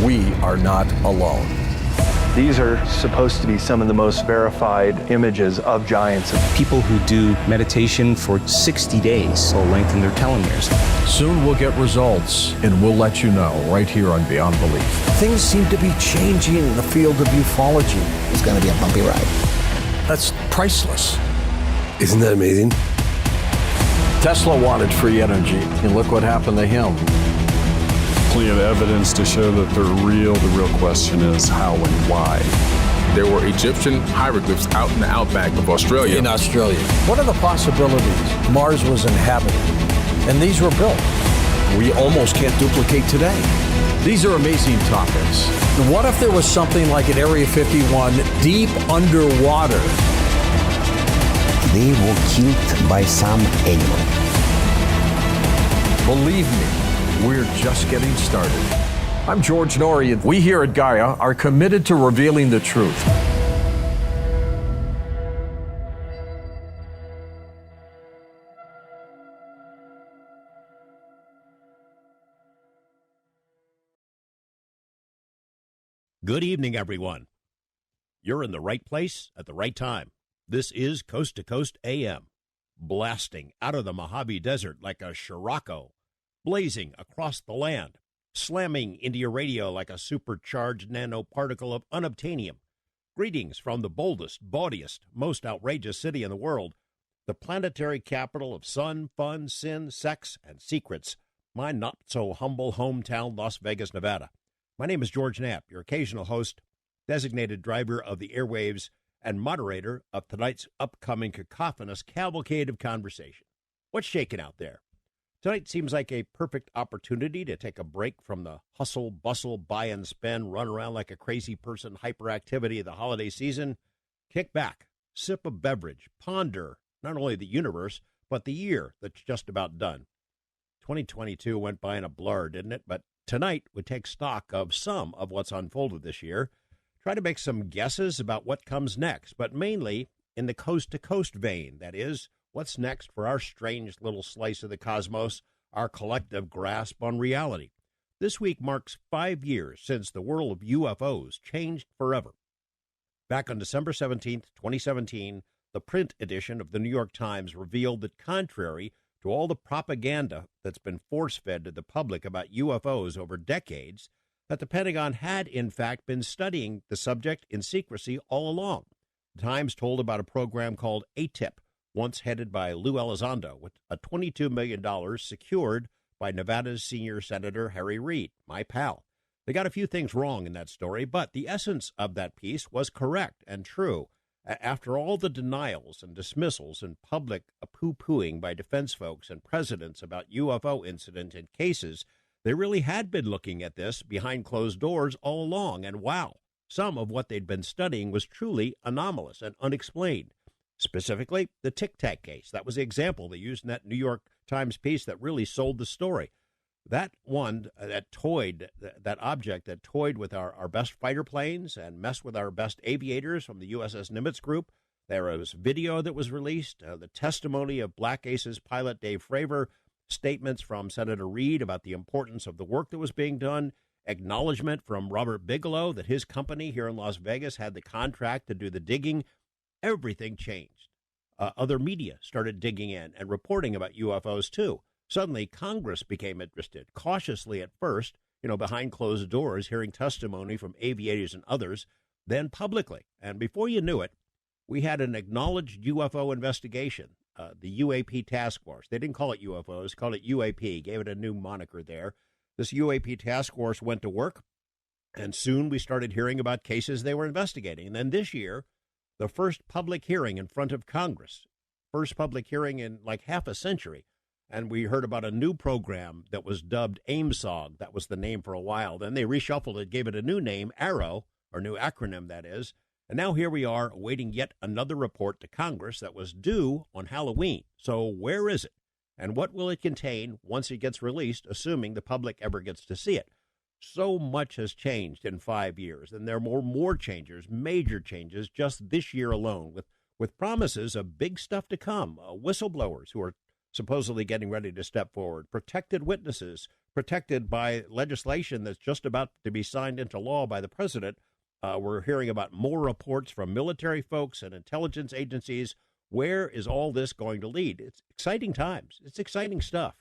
we are not alone. These are supposed to be some of the most verified images of giants. People who do meditation for 60 days will lengthen their telomeres. Soon we'll get results, and we'll let you know right here on Beyond Belief. Things seem to be changing in the field of ufology. It's going to be a bumpy ride. That's priceless. Isn't that amazing? Tesla wanted free energy, and look what happened to him. Plenty of evidence to show that they're real. The real question is how and why. There were Egyptian hieroglyphs out in the outback of Australia. In Australia. What are the possibilities? Mars was inhabited, and these were built. We almost can't duplicate today. These are amazing topics. What if there was something like at Area 51 deep underwater? They were killed by some animal. Believe me, we're just getting started. I'm George Norrie, and we here at Gaia are committed to revealing the truth. Good evening, everyone. You're in the right place at the right time. This is Coast to Coast AM, blasting out of the Mojave Desert like a Scirocco, blazing across the land, slamming into your radio like a supercharged nanoparticle of unobtainium. Greetings from the boldest, bawdiest, most outrageous city in the world, the planetary capital of sun, fun, sin, sex, and secrets, my not-so-humble hometown, Las Vegas, Nevada. My name is George Knapp, your occasional host, designated driver of the airwaves, and moderator of tonight's upcoming cacophonous cavalcade of conversation. What's shaking out there? Tonight seems like a perfect opportunity to take a break from the hustle, bustle, buy and spend, run around like a crazy person hyperactivity of the holiday season. Kick back, sip a beverage, ponder not only the universe, but the year that's just about done. 2022 went by in a blur, didn't it? But tonight we take stock of some of what's unfolded this year, try to make some guesses about what comes next, but mainly in the coast-to-coast vein, that is, what's next for our strange little slice of the cosmos, our collective grasp on reality. This week marks 5 years since the world of UFOs changed forever. Back on December 17th, 2017, the print edition of the New York Times revealed that contrary to all the propaganda that's been force-fed to the public about UFOs over decades, that the Pentagon had, in fact, been studying the subject in secrecy all along. The Times told about a program called ATIP, once headed by Lou Elizondo, with a $22 million secured by Nevada's senior Senator Harry Reid, my pal. They got a few things wrong in that story, but the essence of that piece was correct and true. After all the denials and dismissals and public poo-pooing by defense folks and presidents about UFO incidents and cases, they really had been looking at this behind closed doors all along, and wow, some of what they'd been studying was truly anomalous and unexplained. Specifically, the Tic Tac case. That was the example they used in that New York Times piece that really sold the story. That one, that object that toyed with our best fighter planes and messed with our best aviators from the USS Nimitz Group. There was video that was released, the testimony of Black Aces pilot Dave Fravor, statements from Senator Reid about the importance of the work that was being done, acknowledgement from Robert Bigelow that his company here in Las Vegas had the contract to do the digging. Everything changed. Other media started digging in and reporting about UFOs, too. Suddenly, Congress became interested, cautiously at first, behind closed doors, hearing testimony from aviators and others, then publicly. And before you knew it, we had an acknowledged UFO investigation, the UAP task force. They didn't call it UFOs, called it UAP, gave it a new moniker there. This UAP task force went to work, and soon we started hearing about cases they were investigating. And then this year, the first public hearing in front of Congress, first public hearing in like half a century. And we heard about a new program that was dubbed AIMSOG. That was the name for a while. Then they reshuffled it, gave it a new name, ARROW, or new acronym, that is. And now here we are awaiting yet another report to Congress that was due on Halloween. So where is it? And what will it contain once it gets released, assuming the public ever gets to see it? So much has changed in 5 years, and there are more changes, major changes, just this year alone, with promises of big stuff to come, whistleblowers who are supposedly getting ready to step forward, protected witnesses protected by legislation that's just about to be signed into law by the president. We're hearing about more reports from military folks and intelligence agencies. Where is all this going to lead? It's exciting times. It's exciting stuff,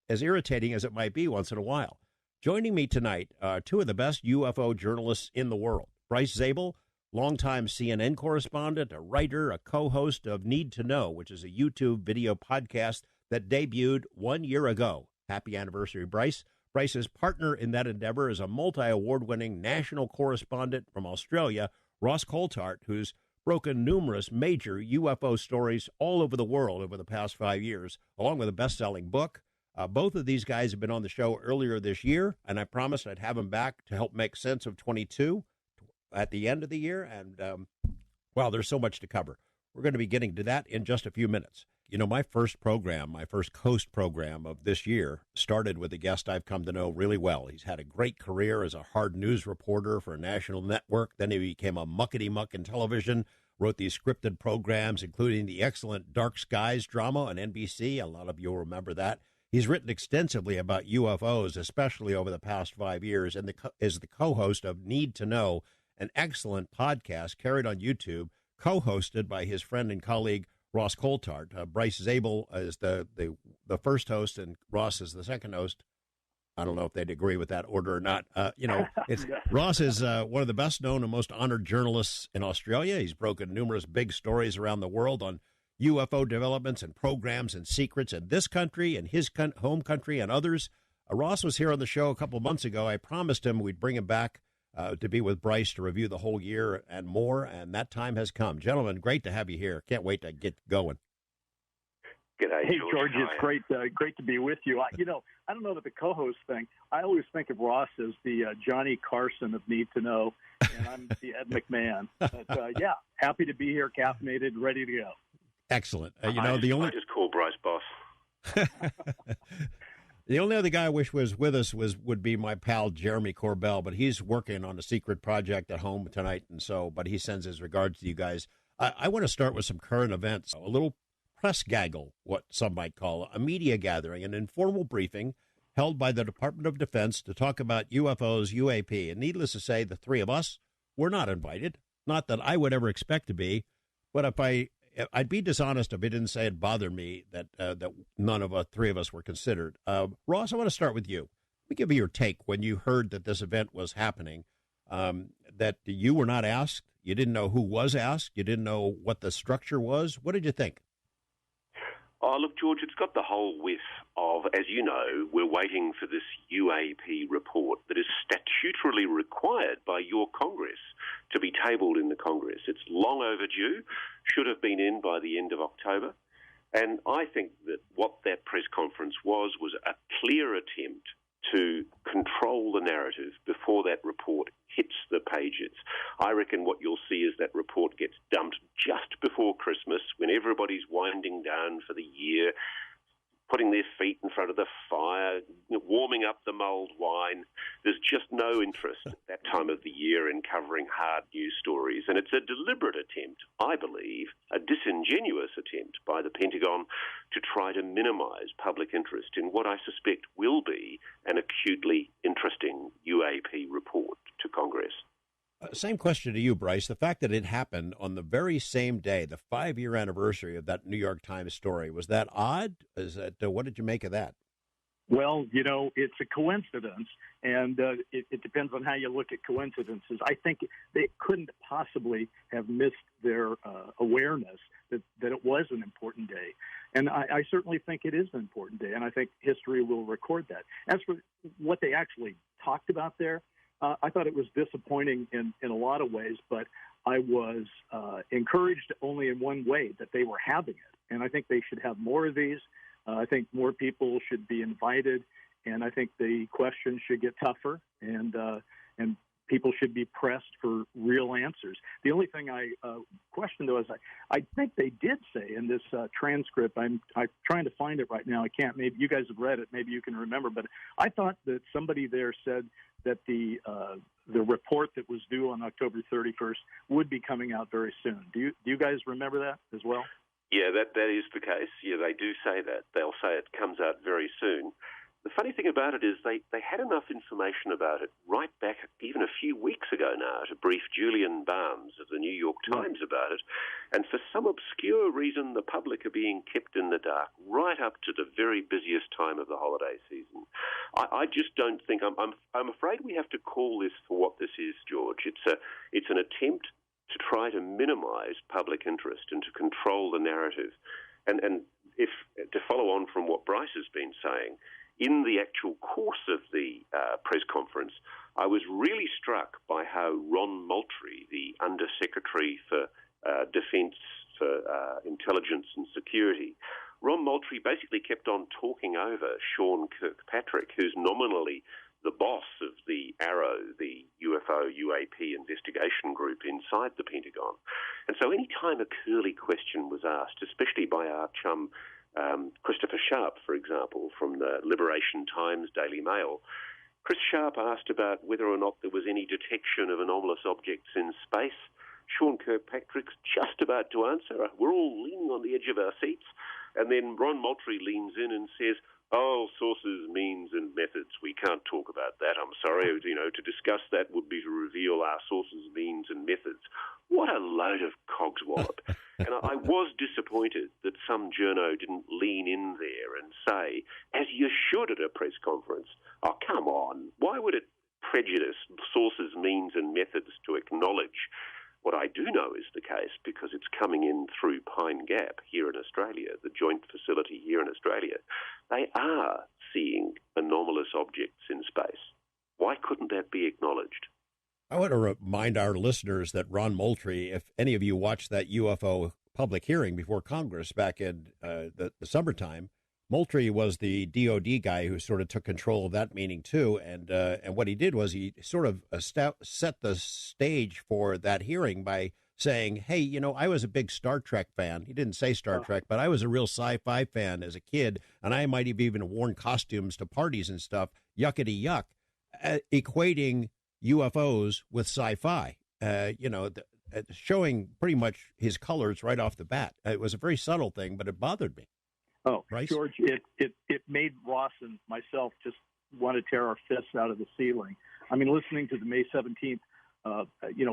as irritating as it might be once in a while. Joining me tonight, two of the best UFO journalists in the world. Bryce Zabel, longtime CNN correspondent, a writer, a co-host of Need to Know, which is a YouTube video podcast that debuted 1 year ago. Happy anniversary, Bryce. Bryce's partner in that endeavor is a multi-award-winning national correspondent from Australia, Ross Coulthart, who's broken numerous major UFO stories all over the world over the past 5 years, along with a best-selling book. Both of these guys have been on the show earlier this year, and I promised I'd have them back to help make sense of 22 at the end of the year. And, well, there's so much to cover. We're going to be getting to that in just a few minutes. You know, my first Coast program of this year started with a guest I've come to know really well. He's had a great career as a hard news reporter for a national network. Then he became a muckety-muck in television, wrote these scripted programs, including the excellent Dark Skies drama on NBC. A lot of you will remember that. He's written extensively about UFOs, especially over the past 5 years, and is the co-host of Need to Know, an excellent podcast carried on YouTube, co-hosted by his friend and colleague, Ross Coulthart. Bryce Zabel is the first host, and Ross is the second host. I don't know if they'd agree with that order or not. Ross is one of the best-known and most honored journalists in Australia. He's broken numerous big stories around the world on UFO developments and programs and secrets in this country and his home country and others. Ross was here on the show a couple of months ago. I promised him we'd bring him back to be with Bryce to review the whole year and more, and that time has come. Gentlemen, great to have you here. Can't wait to get going. G'day, hey, George, it's great to be with you. I don't know that the co-host thing. I always think of Ross as the Johnny Carson of Need to Know, and I'm the Ed McMahon. But, happy to be here, caffeinated, ready to go. Excellent. I just call Bryce boss. The only other guy I wish was with us would be my pal Jeremy Corbell, but he's working on a secret project at home tonight, but he sends his regards to you guys. I want to start with some current events, a little press gaggle, what some might call a media gathering, an informal briefing held by the Department of Defense to talk about UFOs, UAP. And needless to say, the three of us were not invited. Not that I would ever expect to be, but I'd be dishonest if I didn't say it bothered me that none of three of us were considered. Ross, I want to start with you. Let me give you your take when you heard that this event was happening, that you were not asked. You didn't know who was asked. You didn't know what the structure was. What did you think? Oh, look, George, it's got the whole whiff of, as you know, we're waiting for this UAP report that is statutorily required by your Congress to be tabled in the Congress. It's long overdue, should have been in by the end of October. And I think that what that press conference was a clear attempt to control the narrative before that report hits the pages. I reckon what you'll see is that report gets dumped just before Christmas when everybody's winding down for the year, putting their feet in front of the fire, warming up the mulled wine. There's just no interest at that time of the year in covering hard news stories. And it's a deliberate attempt, I believe, a disingenuous attempt by the Pentagon to try to minimize public interest in what I suspect will be an acutely interesting UAP report to Congress. Same question to you, Bryce. The fact that it happened on the very same day, the 5-year anniversary of that New York Times story, was that odd? What did you make of that? Well, it's a coincidence, and it depends on how you look at coincidences. I think they couldn't possibly have missed their awareness that it was an important day. And I certainly think it is an important day, and I think history will record that. As for what they actually talked about there, I thought it was disappointing in a lot of ways, but I was encouraged only in one way, that they were having it. And I think they should have more of these. I think more people should be invited, and I think the questions should get tougher, and people should be pressed for real answers. The only thing I question, though, is I think they did say in this transcript, I'm trying to find it right now. I can't. Maybe you guys have read it. Maybe you can remember. But I thought that somebody there said that the report that was due on October 31st would be coming out very soon. Do you guys remember that as well? Yeah, that is the case. Yeah, they do say that. They'll say it comes out very soon. The funny thing about it is they had enough information about it right back even a few weeks ago now to brief Julian Barnes of the New York Times about it. And for some obscure reason, the public are being kept in the dark right up to the very busiest time of the holiday season. I just don't think, I'm afraid we have to call this for what this is, George. It's an attempt to try to minimize public interest and to control the narrative. And if to follow on from what Bryce has been saying, in the actual course of the press conference, I was really struck by how Ron Moultrie, the Undersecretary for Defense, for Intelligence and Security, Ron Moultrie basically kept on talking over Sean Kirkpatrick, who's nominally the boss of the ARROW, the UFO UAP investigation group inside the Pentagon. And so any time a curly question was asked, especially by our chum Christopher Sharp, for example, from the Liberation Times Daily Mail, Chris Sharp asked about whether or not there was any detection of anomalous objects in space. Sean Kirkpatrick's just about to answer. We're all leaning on the edge of our seats. And then Ron Moultrie leans in and says, sources, means, and methods. We can't talk about that. I'm sorry. To discuss that would be to reveal our sources, means, and methods. What a load of cogswallop. And I was disappointed that some journo didn't lean in there and say, as you should at a press conference, oh, come on, why would it prejudice sources, means, and methods to acknowledge what I do know is the case, because it's coming in through Pine Gap here in Australia, the joint facility here in Australia. They are seeing anomalous objects in space. Why couldn't that be acknowledged? I want to remind our listeners that Ron Moultrie, if any of you watched that UFO public hearing before Congress back in the summertime, Moultrie was the DOD guy who sort of took control of that meeting too, and what he did was he sort of set the stage for that hearing by saying, hey, I was a big Star Trek fan. He didn't say Star Trek, but I was a real sci-fi fan as a kid, and I might have even worn costumes to parties and stuff, yuckity yuck, equating UFOs with sci-fi, showing pretty much his colors right off the bat. It was a very subtle thing, but it bothered me. Oh, Right? George, it made Ross and myself just want to tear our fists out of the ceiling. I mean, listening to the May 17th,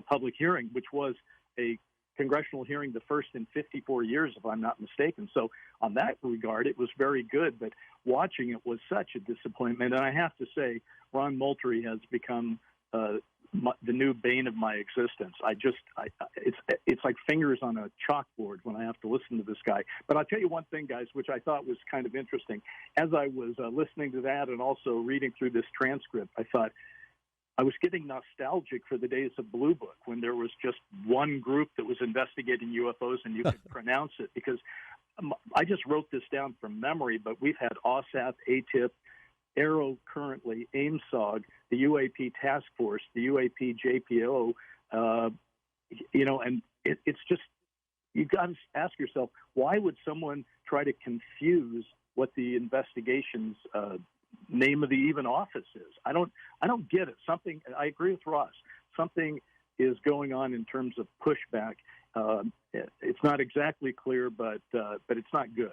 public hearing, which was a congressional hearing, the first in 54 years, if I'm not mistaken. So on that regard, it was very good, but watching it was such a disappointment. And I have to say, Ron Moultrie has become the new bane of my existence. It's like fingers on a chalkboard when I have to listen to this guy. But I'll tell you one thing, guys, which I thought was kind of interesting. As I was listening to that and also reading through this transcript, I thought I was getting nostalgic for the days of Blue Book, when there was just one group that was investigating UFOs and you could pronounce it. Because I just wrote this down from memory, but we've had OSAP, ATIP, ARROW currently, AIMSOG, the UAP Task Force, the UAP JPO, and it's just, you've got to ask yourself, why would someone try to confuse what the investigation's name of the even office is? I don't get it. I agree with Ross. Something is going on in terms of pushback. It's not exactly clear, but it's not good.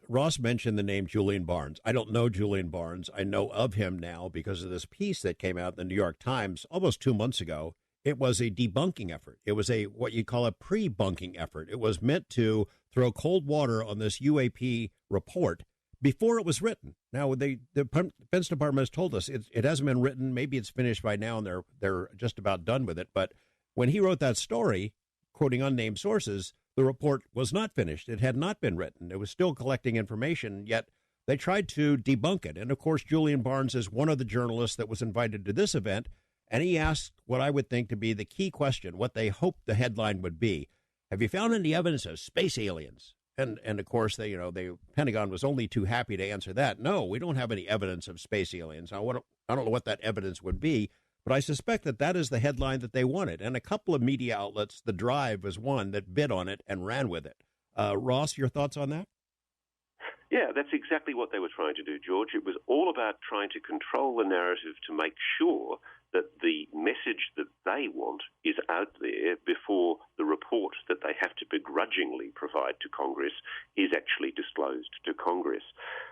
Ross mentioned the name Julian Barnes. I don't know Julian Barnes. I know of him now because of this piece that came out in the New York Times almost 2 months ago. It was a debunking effort. It was what you call a pre-bunking effort. It was meant to throw cold water on this UAP report before it was written. Now, the Defense Department has told us it hasn't been written. Maybe it's finished by now, and they're just about done with it. But when he wrote that story, quoting unnamed sources, the report was not finished. It had not been written. It was still collecting information, yet they tried to debunk it. And, of course, Julian Barnes is one of the journalists that was invited to this event, and he asked what I would think to be the key question, what they hoped the headline would be. Have you found any evidence of space aliens? And of course, the Pentagon was only too happy to answer that. No, we don't have any evidence of space aliens. I don't know what that evidence would be, but I suspect that is the headline that they wanted. And a couple of media outlets, The Drive was one, that bid on it and ran with it. Ross, your thoughts on that? Yeah, that's exactly what they were trying to do, George. It was all about trying to control the narrative to make sure that the message that they want is out there before the report that they have to begrudgingly provide to Congress is actually disclosed to Congress.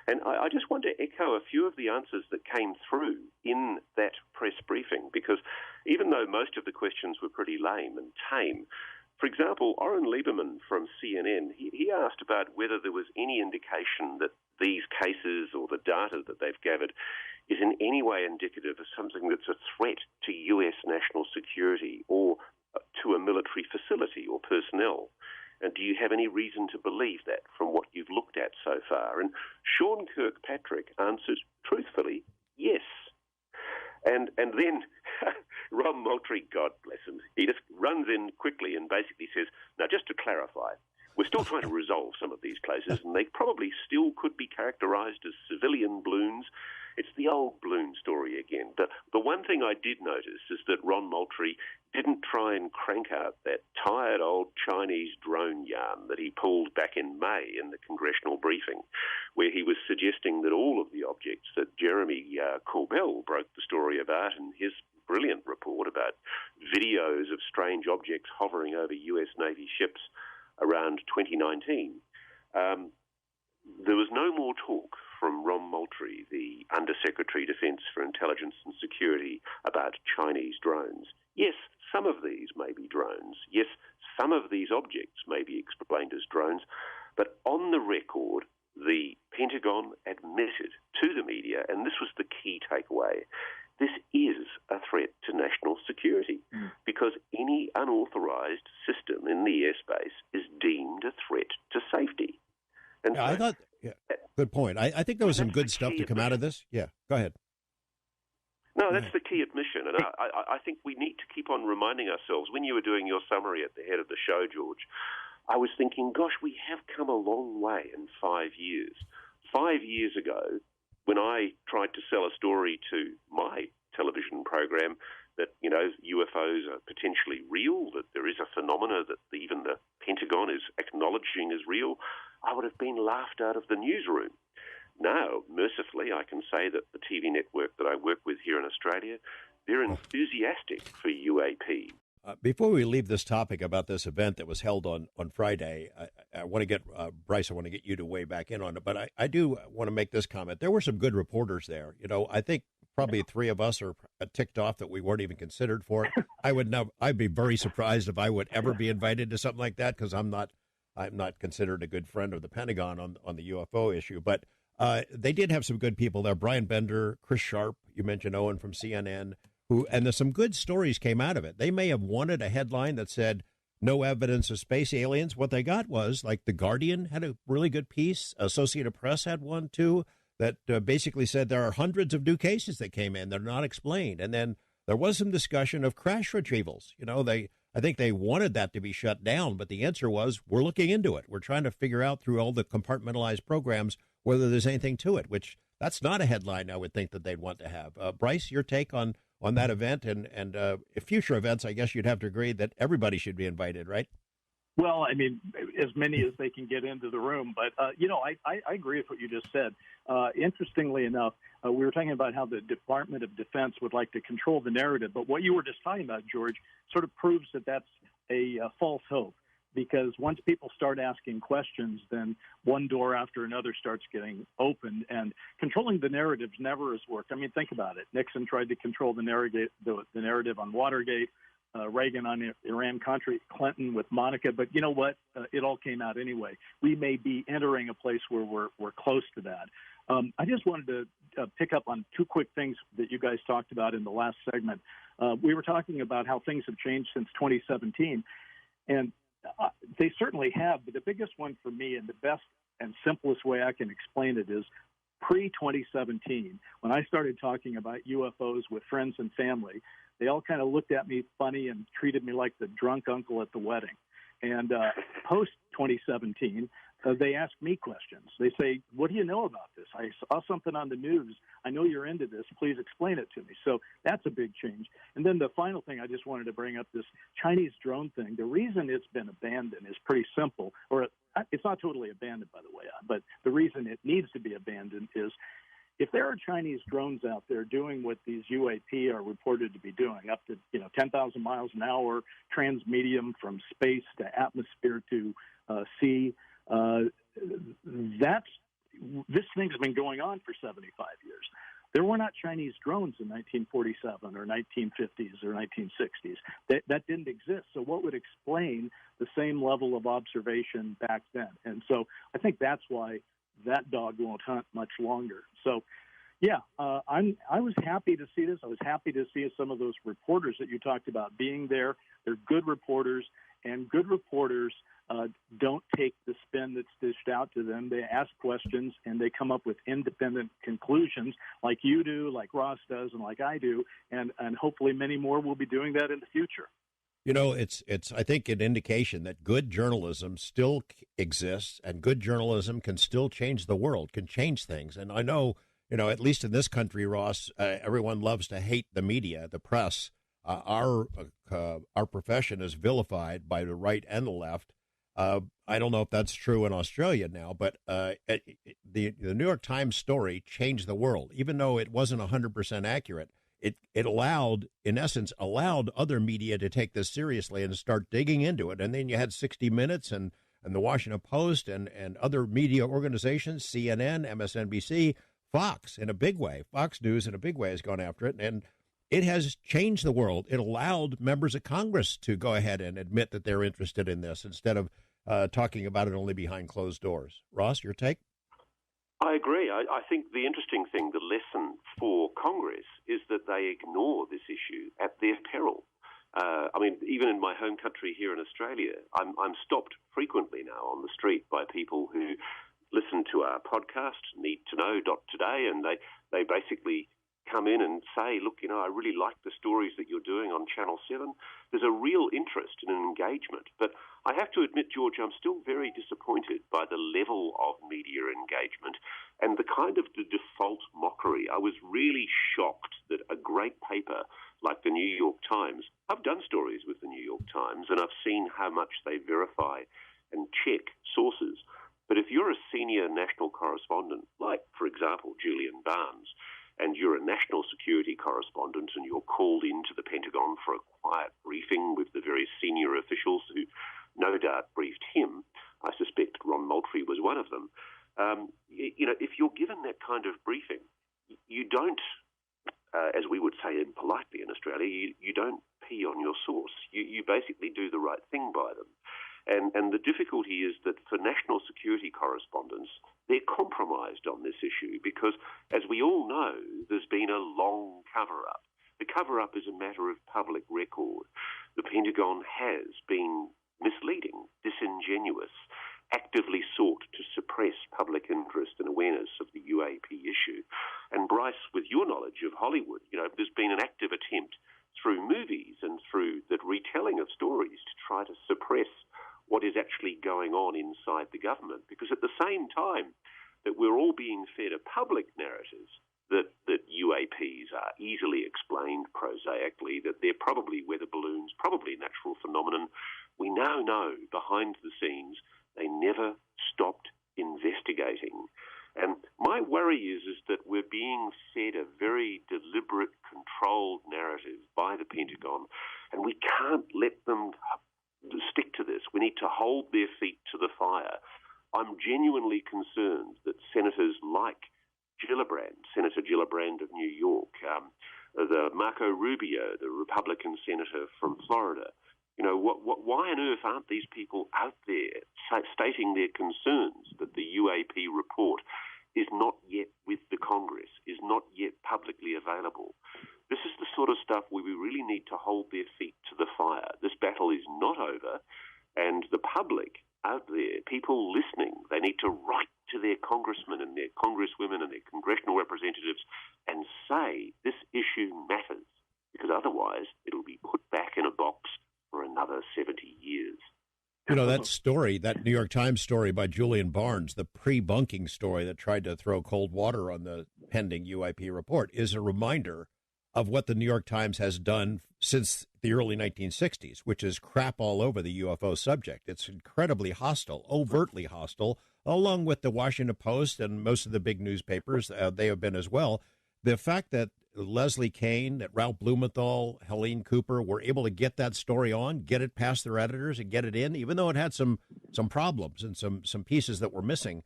And I just want to echo a few of the answers that came through in that press briefing, because even though most of the questions were pretty lame and tame, for example, Oren Lieberman from CNN, he asked about whether there was any indication that these cases or the data that they've gathered is in any way indicative of something that's a threat to US national security or to a military facility or personnel. And do you have any reason to believe that from what you've looked at so far? And Sean Kirkpatrick answered truthfully, yes. And then Ron Moultrie, God bless him, he just runs in quickly and basically says, now just to clarify, we're still trying to resolve some of these cases, and they probably still could be characterized as civilian balloons. It's the old balloon story again. The one thing I did notice is that Ron Moultrie didn't try and crank out that tired old Chinese drone yarn that he pulled back in May in the congressional briefing, where he was suggesting that all of the objects that Jeremy Corbell broke the story about in his brilliant report about videos of strange objects hovering over US Navy ships around 2019, there was no more talk from Ron Moultrie, the Undersecretary Defense for Intelligence and Security, about Chinese drones. Yes, some of these may be drones. Yes, some of these objects may be explained as drones. But on the record, the Pentagon admitted to the media, and this was the key takeaway, this is a threat to national security because any unauthorized system in the airspace is deemed a threat to safety. And yeah, I thought, good point. I think there was some good stuff to come out of this. Yeah, go ahead. No, that's the key admission. And I think we need to keep on reminding ourselves. When you were doing your summary at the head of the show, George, I was thinking, gosh, we have come a long way in 5 years. 5 years ago, when I tried to sell a story to my television program that, you know, UFOs are potentially real, that there is a phenomena that even the Pentagon is acknowledging as real, I would have been laughed out of the newsroom. Now, mercifully, I can say that the TV network that I work with here in Australia, they're enthusiastic for UAP. Before we leave this topic about this event that was held on Friday, I want to get, Bryce, I want to get you to weigh back in on it, but I do want to make this comment. There were some good reporters there. You know, I think probably three of us are ticked off that we weren't even considered for it. I'd be very surprised if I would ever be invited to something like that, because I'm not considered a good friend of the Pentagon on the UFO issue. But they did have some good people there. Brian Bender, Chris Sharp, you mentioned Owen from CNN, and there's some good stories came out of it. They may have wanted a headline that said, no evidence of space aliens. What they got was, like, The Guardian had a really good piece. Associated Press had one, too, that basically said there are hundreds of new cases that came in. They're not explained. And then there was some discussion of crash retrievals. You know, I think they wanted that to be shut down, but the answer was, we're looking into it. We're trying to figure out through all the compartmentalized programs whether there's anything to it, which that's not a headline I would think that they'd want to have. Bryce, your take on that event and future events, I guess you'd have to agree that everybody should be invited, right? Well, I mean, as many as they can get into the room. But, I agree with what you just said. Interestingly enough, we were talking about how the Department of Defense would like to control the narrative. But what you were just talking about, George, sort of proves that that's a false hope. Because once people start asking questions, then one door after another starts getting opened. And controlling the narratives never has worked. I mean, think about it. Nixon tried to control the narrative on Watergate. Reagan on Iran-Contra, Clinton with Monica. But you know what? It all came out anyway. We may be entering a place where we're close to that. I just wanted to pick up on two quick things that you guys talked about in the last segment. We were talking about how things have changed since 2017, and they certainly have. But the biggest one for me, and the best and simplest way I can explain it, is pre-2017, when I started talking about UFOs with friends and family. They all kind of looked at me funny and treated me like the drunk uncle at the wedding. And post-2017, they ask me questions. They say, what do you know about this? I saw something on the news. I know you're into this. Please explain it to me. So that's a big change. And then the final thing I just wanted to bring up, this Chinese drone thing. The reason it's been abandoned is pretty simple, or it's not totally abandoned, by the way, but the reason it needs to be abandoned is if there are Chinese drones out there doing what these UAP are reported to be doing, up to 10,000 miles an hour, transmedium from space to atmosphere to sea, this thing's been going on for 75 years. There were not Chinese drones in 1947 or 1950s or 1960s. That didn't exist. So what would explain the same level of observation back then? And so I think that's why that dog won't hunt much longer. So, yeah, I was happy to see this. I was happy to see some of those reporters that you talked about being there. They're good reporters, and good reporters don't take the spin that's dished out to them. They ask questions, and they come up with independent conclusions like you do, like Ross does, and like I do, and hopefully many more will be doing that in the future. You know, it's I think an indication that good journalism still exists, and good journalism can still change the world, can change things. And I know, at least in this country, Ross, everyone loves to hate the media, the press. Our profession is vilified by the right and the left. I don't know if that's true in Australia now, but the New York Times story changed the world, even though it wasn't 100% accurate. It allowed other media to take this seriously and start digging into it. And then you had 60 Minutes and the Washington Post and other media organizations, CNN, MSNBC, Fox in a big way. Fox News in a big way has gone after it. And it has changed the world. It allowed members of Congress to go ahead and admit that they're interested in this instead of talking about it only behind closed doors. Ross, your take? I agree. I think the interesting thing, the lesson for Congress, is that they ignore this issue at their peril. Even in my home country here in Australia, I'm stopped frequently now on the street by people who listen to our podcast, need-to-know.today, and they basically come in and say, look, I really like the stories that you're doing on Channel 7. There's a real interest and an engagement. But I have to admit, George, I'm still very disappointed by the level of media engagement and the kind of the default mockery. I was really shocked that a great paper like the New York Times, I've done stories with the New York Times, and I've seen how much they verify and check sources. But if you're a senior national correspondent, like, for example, Julian Barnes, and you're a national security correspondent and you're called into the Pentagon for a quiet briefing with the very senior officials who no doubt briefed him, I suspect Ron Moultrie was one of them, if you're given that kind of briefing, you don't, as we would say politely in Australia, you don't pee on your source. You basically do the right thing by them. And the difficulty is that for national security correspondents, they're compromised on this issue because, as we all know, there's been a long cover-up. The cover-up is a matter of public record. The Pentagon has been misleading, disingenuous, actively sought to suppress public interest and awareness of the UAP issue. And Bryce, with your knowledge of Hollywood, there's been an active attempt through movies and through the retelling of stories to try to suppress what is actually going on inside the government. Because at the same time that we're all being fed a public narrative that UAPs are easily explained prosaically, that they're probably weather balloons, probably a natural phenomenon, we now know behind the scenes they never stopped investigating. And my worry is that we're being fed a very deliberate, controlled narrative by the Pentagon, and we can't let them stick to this. We need to hold their feet to the fire. I'm genuinely concerned that senators like Senator Gillibrand of New York, the Marco Rubio, the Republican senator from Florida, why on earth aren't these people out there stating their concerns that the UAP report is not yet with the Congress, is not yet publicly available? This is the sort of stuff where we really need to hold their feet to the fire. This battle is not over, and the public out there, people listening, they need to write to their congressmen and their congresswomen and their congressional representatives and say this issue matters, because otherwise it'll be put back in a box for another 70 years. That story, that New York Times story by Julian Barnes, the pre-bunking story that tried to throw cold water on the pending UAP report, is a reminder of what the New York Times has done since the early 1960s, which is crap all over the UFO subject. It's incredibly hostile, overtly hostile, along with the Washington Post and most of the big newspapers, they have been as well. The fact that Leslie Kean, that Ralph Blumenthal, Helene Cooper were able to get that story on, get it past their editors, and get it in, even though it had some problems and some pieces that were missing.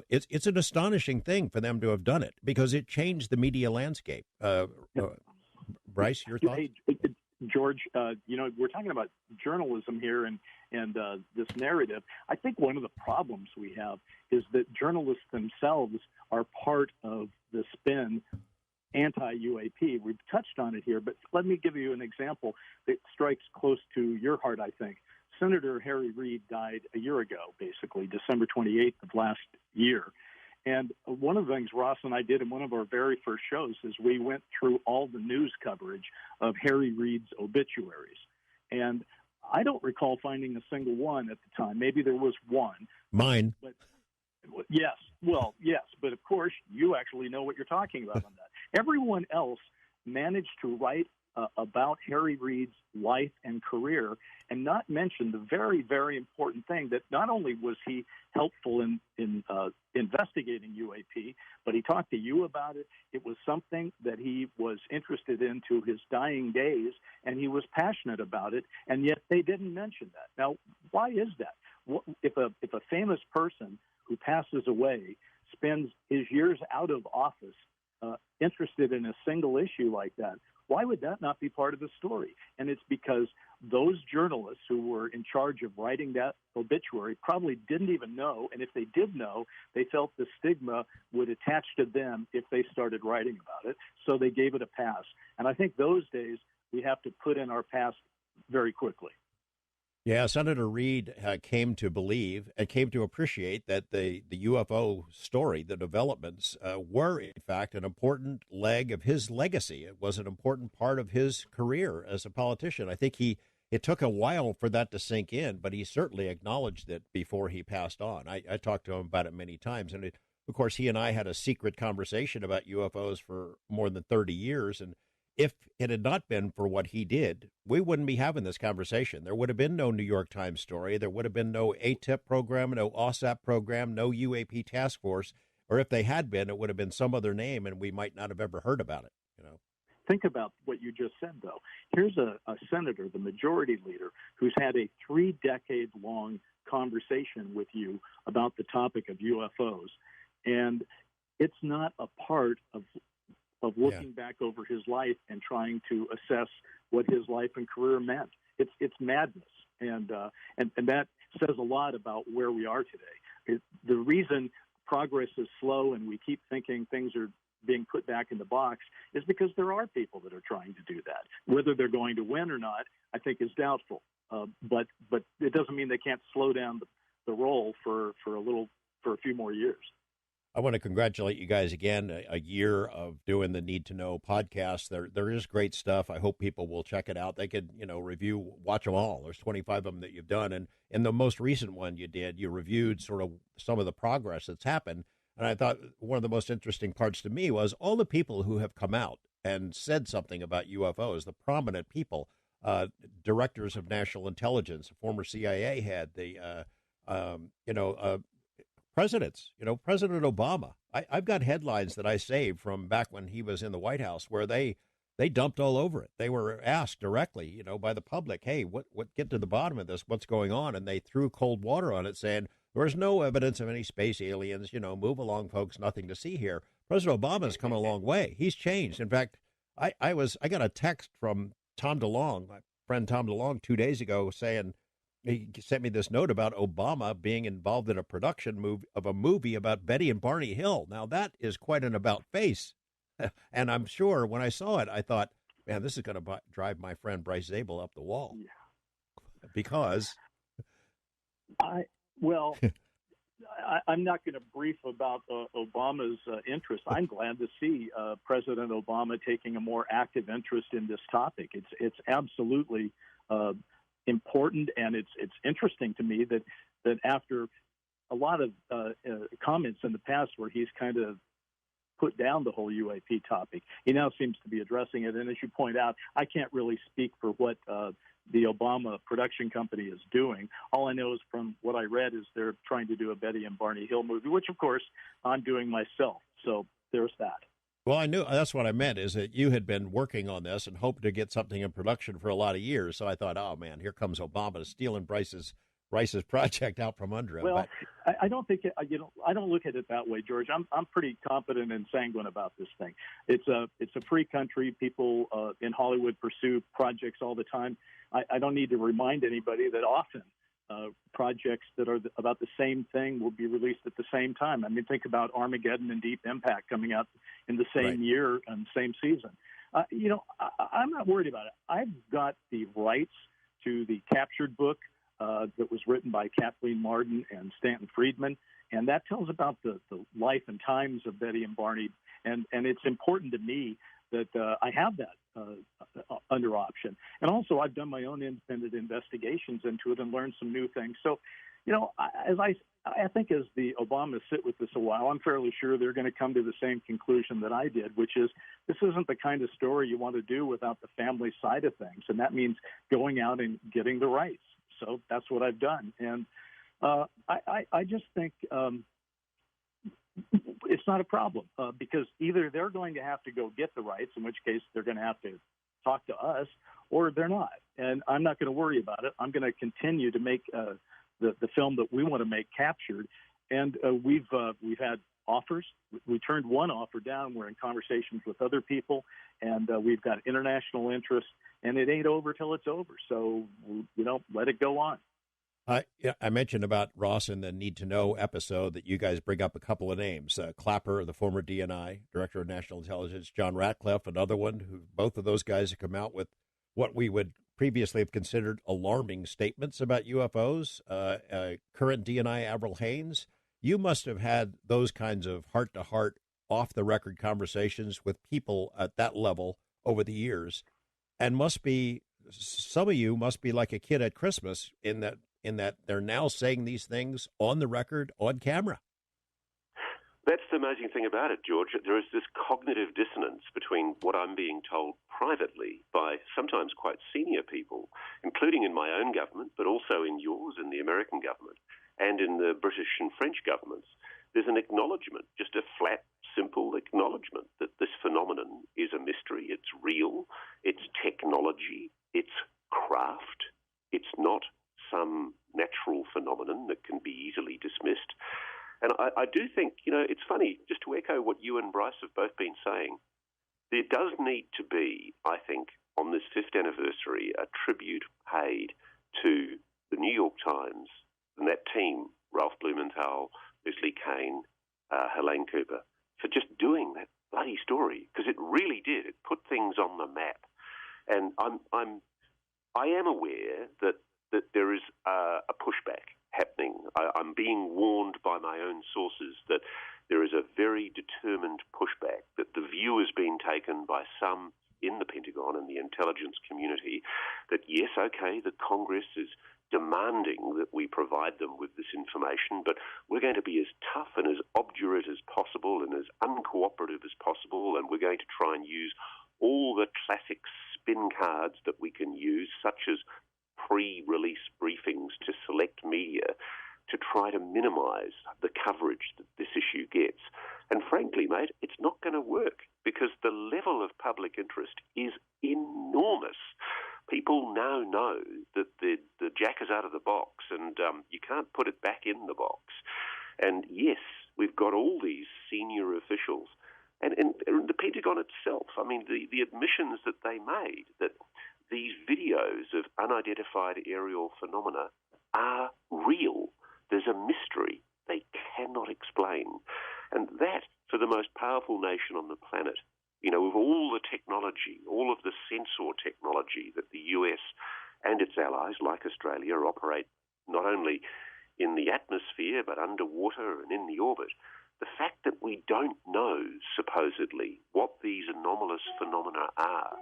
It's an astonishing thing for them to have done it because it changed the media landscape. Bryce, your thoughts? Hey, George, we're talking about journalism here and this narrative. I think one of the problems we have is that journalists themselves are part of the spin anti-UAP. We've touched on it here, but let me give you an example that strikes close to your heart, I think. Senator Harry Reid died a year ago, basically, December 28th of last year. And one of the things Ross and I did in one of our very first shows is we went through all the news coverage of Harry Reid's obituaries. And I don't recall finding a single one at the time. Maybe there was one. Mine. But yes. Well, yes. But of course, you actually know what you're talking about on that. Everyone else managed to write about Harry Reid's life and career and not mention the very, very important thing that not only was he helpful in investigating UAP, but he talked to you about it. It was something that he was interested in to his dying days, and he was passionate about it, and yet they didn't mention that. Now, why is that? If a famous person who passes away spends his years out of office interested in a single issue like that, why would that not be part of the story? And it's because those journalists who were in charge of writing that obituary probably didn't even know, and if they did know, they felt the stigma would attach to them if they started writing about it, so they gave it a pass. And I think those days we have to put in our pass very quickly. Yeah, Senator Reid came to believe and came to appreciate that the UFO story, the developments, were, in fact, an important leg of his legacy. It was an important part of his career as a politician. I think it took a while for that to sink in, but he certainly acknowledged it before he passed on. I talked to him about it many times. And, of course, he and I had a secret conversation about UFOs for more than 30 years, and if it had not been for what he did, we wouldn't be having this conversation. There would have been no New York Times story. There would have been no ATIP program, no OSAP program, no UAP task force. Or if they had been, it would have been some other name, and we might not have ever heard about it. Think about what you just said, though. Here's a senator, the majority leader, who's had a 3-decade-long conversation with you about the topic of UFOs. And it's not a part of looking back over his life and trying to assess what his life and career meant. It's madness, and that says a lot about where we are today. The reason progress is slow and we keep thinking things are being put back in the box is because there are people that are trying to do that. Whether they're going to win or not, I think is doubtful. But it doesn't mean they can't slow down the roll for a few more years. I want to congratulate you guys again. A year of doing the Need to Know podcast. There is great stuff. I hope people will check it out. They could, review, watch them all. There's 25 of them that you've done. And in the most recent one you did, you reviewed sort of some of the progress that's happened. And I thought one of the most interesting parts to me was all the people who have come out and said something about UFOs, the prominent people, directors of national intelligence, a former CIA head, the, presidents, President Obama. I've got headlines that I saved from back when he was in the White House where they dumped all over it. They were asked directly, by the public, hey, what get to the bottom of this? What's going on? And they threw cold water on it saying, there's no evidence of any space aliens, move along, folks, nothing to see here. President Obama's come a long way. He's changed. In fact, I got a text from Tom DeLonge, my friend Tom DeLonge, 2 days ago saying, he sent me this note about Obama being involved in a production of a movie about Betty and Barney Hill. Now, that is quite an about face. And I'm sure when I saw it, I thought, man, this is going to drive my friend Bryce Zabel up the wall. Yeah. Because... I'm not going to brief about Obama's interest. I'm glad to see President Obama taking a more active interest in this topic. It's absolutely important, and it's interesting to me that after a lot of comments in the past where he's kind of put down the whole UAP topic. He now seems to be addressing it. And as you point out, I can't really speak for what the Obama production company is doing. All I know is from what I read is they're trying to do a Betty and Barney Hill movie, which, of course, I'm doing myself. So there's that. Well, I knew that's what I meant, is that you had been working on this and hoped to get something in production for a lot of years. So I thought, oh, man, here comes Obama stealing Bryce's project out from under him. Well, I don't think I don't look at it that way, George. I'm pretty confident and sanguine about this thing. It's a free country. People in Hollywood pursue projects all the time. I don't need to remind anybody that often projects that are about the same thing will be released at the same time. I mean, think about Armageddon and Deep Impact coming out in the same year and same season. I'm not worried about it. I've got the rights to the Captured book that was written by Kathleen Marden and Stanton Friedman, and that tells about the life and times of Betty and Barney, and it's important to me that I have that under option. And also, I've done my own independent investigations into it and learned some new things. So, I think as the Obamas sit with this a while, I'm fairly sure they're going to come to the same conclusion that I did, which is this isn't the kind of story you want to do without the family side of things, and that means going out and getting the rights. So that's what I've done. And I just think it's not a problem because either they're going to have to go get the rights, in which case they're going to have to talk to us, or they're not. And I'm not going to worry about it. I'm going to continue to make the film that we want to make, Captured. And we've had offers. We turned one offer down. We're in conversations with other people, and we've got international interest. And it ain't over till it's over. So, let it go on. I mentioned about Ross in the Need to Know episode that you guys bring up a couple of names. Clapper, the former DNI, Director of National Intelligence, John Ratcliffe, another one, who both of those guys have come out with what we would previously have considered alarming statements about UFOs. Current DNI Avril Haines, you must have had those kinds of heart-to-heart, off-the-record conversations with people at that level over the years. And some of you must be like a kid at Christmas in that they're now saying these things on the record, on camera. That's the amazing thing about it, George. There is this cognitive dissonance between what I'm being told privately by sometimes quite senior people, including in my own government, but also in yours, in the American government, and in the British and French governments. There's an acknowledgement, just a flat, simple acknowledgement that this phenomenon is a mystery. It's real. It's technology. It's craft. It's not some natural phenomenon that can be easily dismissed. And I do think, it's funny, just to echo what you and Bryce have both been saying, there does need to be, I think, on this 5th anniversary, a tribute paid to the New York Times and that team, Ralph Blumenthal, Leslie Kean, Helene Cooper, for just doing that bloody story, because it really did. It put things on the map. And I am aware that there is a pushback happening. I'm being warned by my own sources that there is a very determined pushback, that the view has been taken by some in the Pentagon and the intelligence community that, yes, okay, the Congress is demanding that we provide them with this information, but we're going to be as tough and as obdurate as possible and as uncooperative as possible, and we're going to try and use all the classic spin cards that we can use, such as pre-release briefings to select media, to try to minimize the coverage that this issue gets. And frankly, mate, it's not going to work because the level of public interest is enormous. People now know that the jack is out of the box and you can't put it back in the box. And yes, we've got all these senior officials and the Pentagon itself. I mean, the admissions that they made that these videos of unidentified aerial phenomena are real. There's a mystery they cannot explain. And that, for the most powerful nation on the planet, with all the technology, all of the sensor technology that the US and its allies, like Australia, operate not only in the atmosphere but underwater and in the orbit, the fact that we don't know, supposedly, what these anomalous phenomena are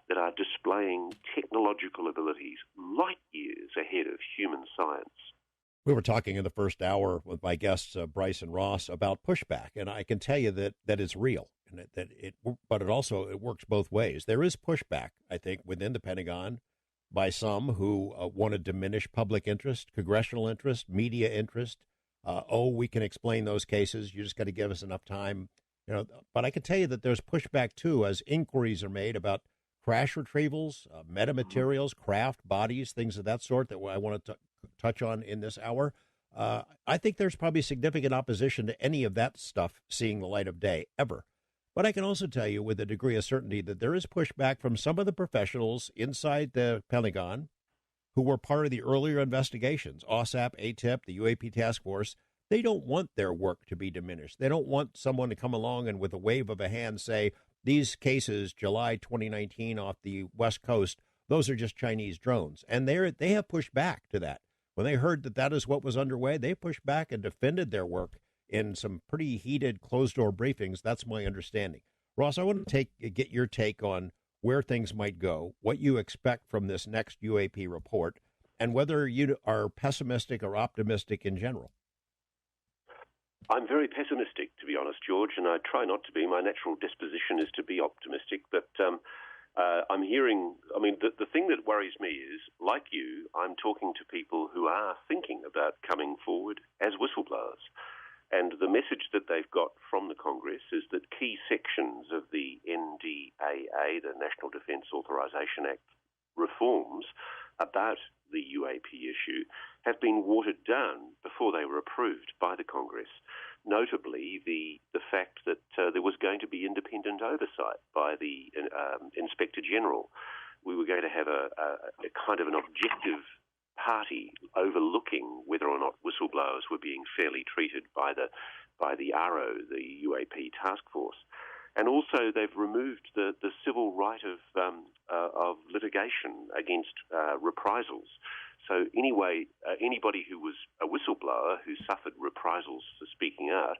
that are displaying technological abilities light years ahead of human science We were talking in the first hour with my guests, Bryce and Ross, about pushback, and I can tell you that it's real, and but it works both ways. There is pushback, I think, within the Pentagon by some who want to diminish public interest, congressional interest, media interest. We can explain those cases. You just got to give us enough time, But I can tell you that there's pushback too, as inquiries are made about crash retrievals, metamaterials, craft bodies, things of that sort that I want to touch on in this hour. I think there's probably significant opposition to any of that stuff seeing the light of day ever. But I can also tell you with a degree of certainty that there is pushback from some of the professionals inside the Pentagon who were part of the earlier investigations, OSAP, ATIP, the UAP task force. They don't want their work to be diminished. They don't want someone to come along and with a wave of a hand say, these cases, July 2019 off the West Coast, those are just Chinese drones. And they have pushed back to that. When they heard that that is what was underway, they pushed back and defended their work in some pretty heated closed-door briefings. That's my understanding. Ross, I want to get your take on where things might go, what you expect from this next UAP report, and whether you are pessimistic or optimistic in general. I'm very pessimistic, to be honest, George, and I try not to be. My natural disposition is to be optimistic, but I'm hearing, the thing that worries me is, like you, I'm talking to people who are thinking about coming forward as whistleblowers. And the message that they've got from the Congress is that key sections of the NDAA, the National Defence Authorization Act reforms about the UAP issue have been watered down before they were approved by the Congress. Notably, the fact that there was going to be independent oversight by the Inspector General. We were going to have a kind of an objective party overlooking whether or not whistleblowers were being fairly treated by the RO, the UAP task force. And also they've removed the civil right of litigation against reprisals. So anyway, anybody who was a whistleblower who suffered reprisals for speaking out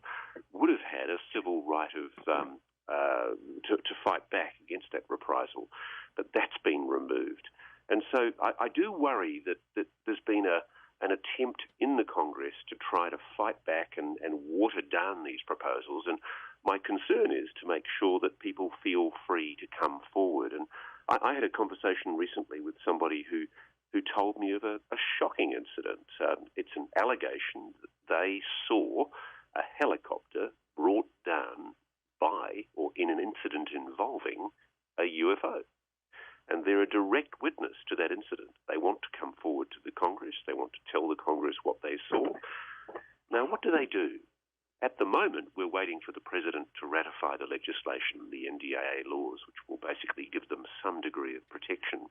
would have had a civil right of to fight back against that reprisal. But that's been removed. And so I do worry that there's been an attempt in the Congress to try to fight back and water down these proposals. And my concern is to make sure that people feel free to come forward. And I had a conversation recently with somebody who told me of a shocking incident. It's an allegation that they saw a helicopter brought down by or in an incident involving a UFO. And they're a direct witness to that incident. They want to come forward to the Congress. They want to tell the Congress what they saw. Now, what do? At the moment, we're waiting for the President to ratify the legislation, the NDAA laws, which will basically give them some degree of protection.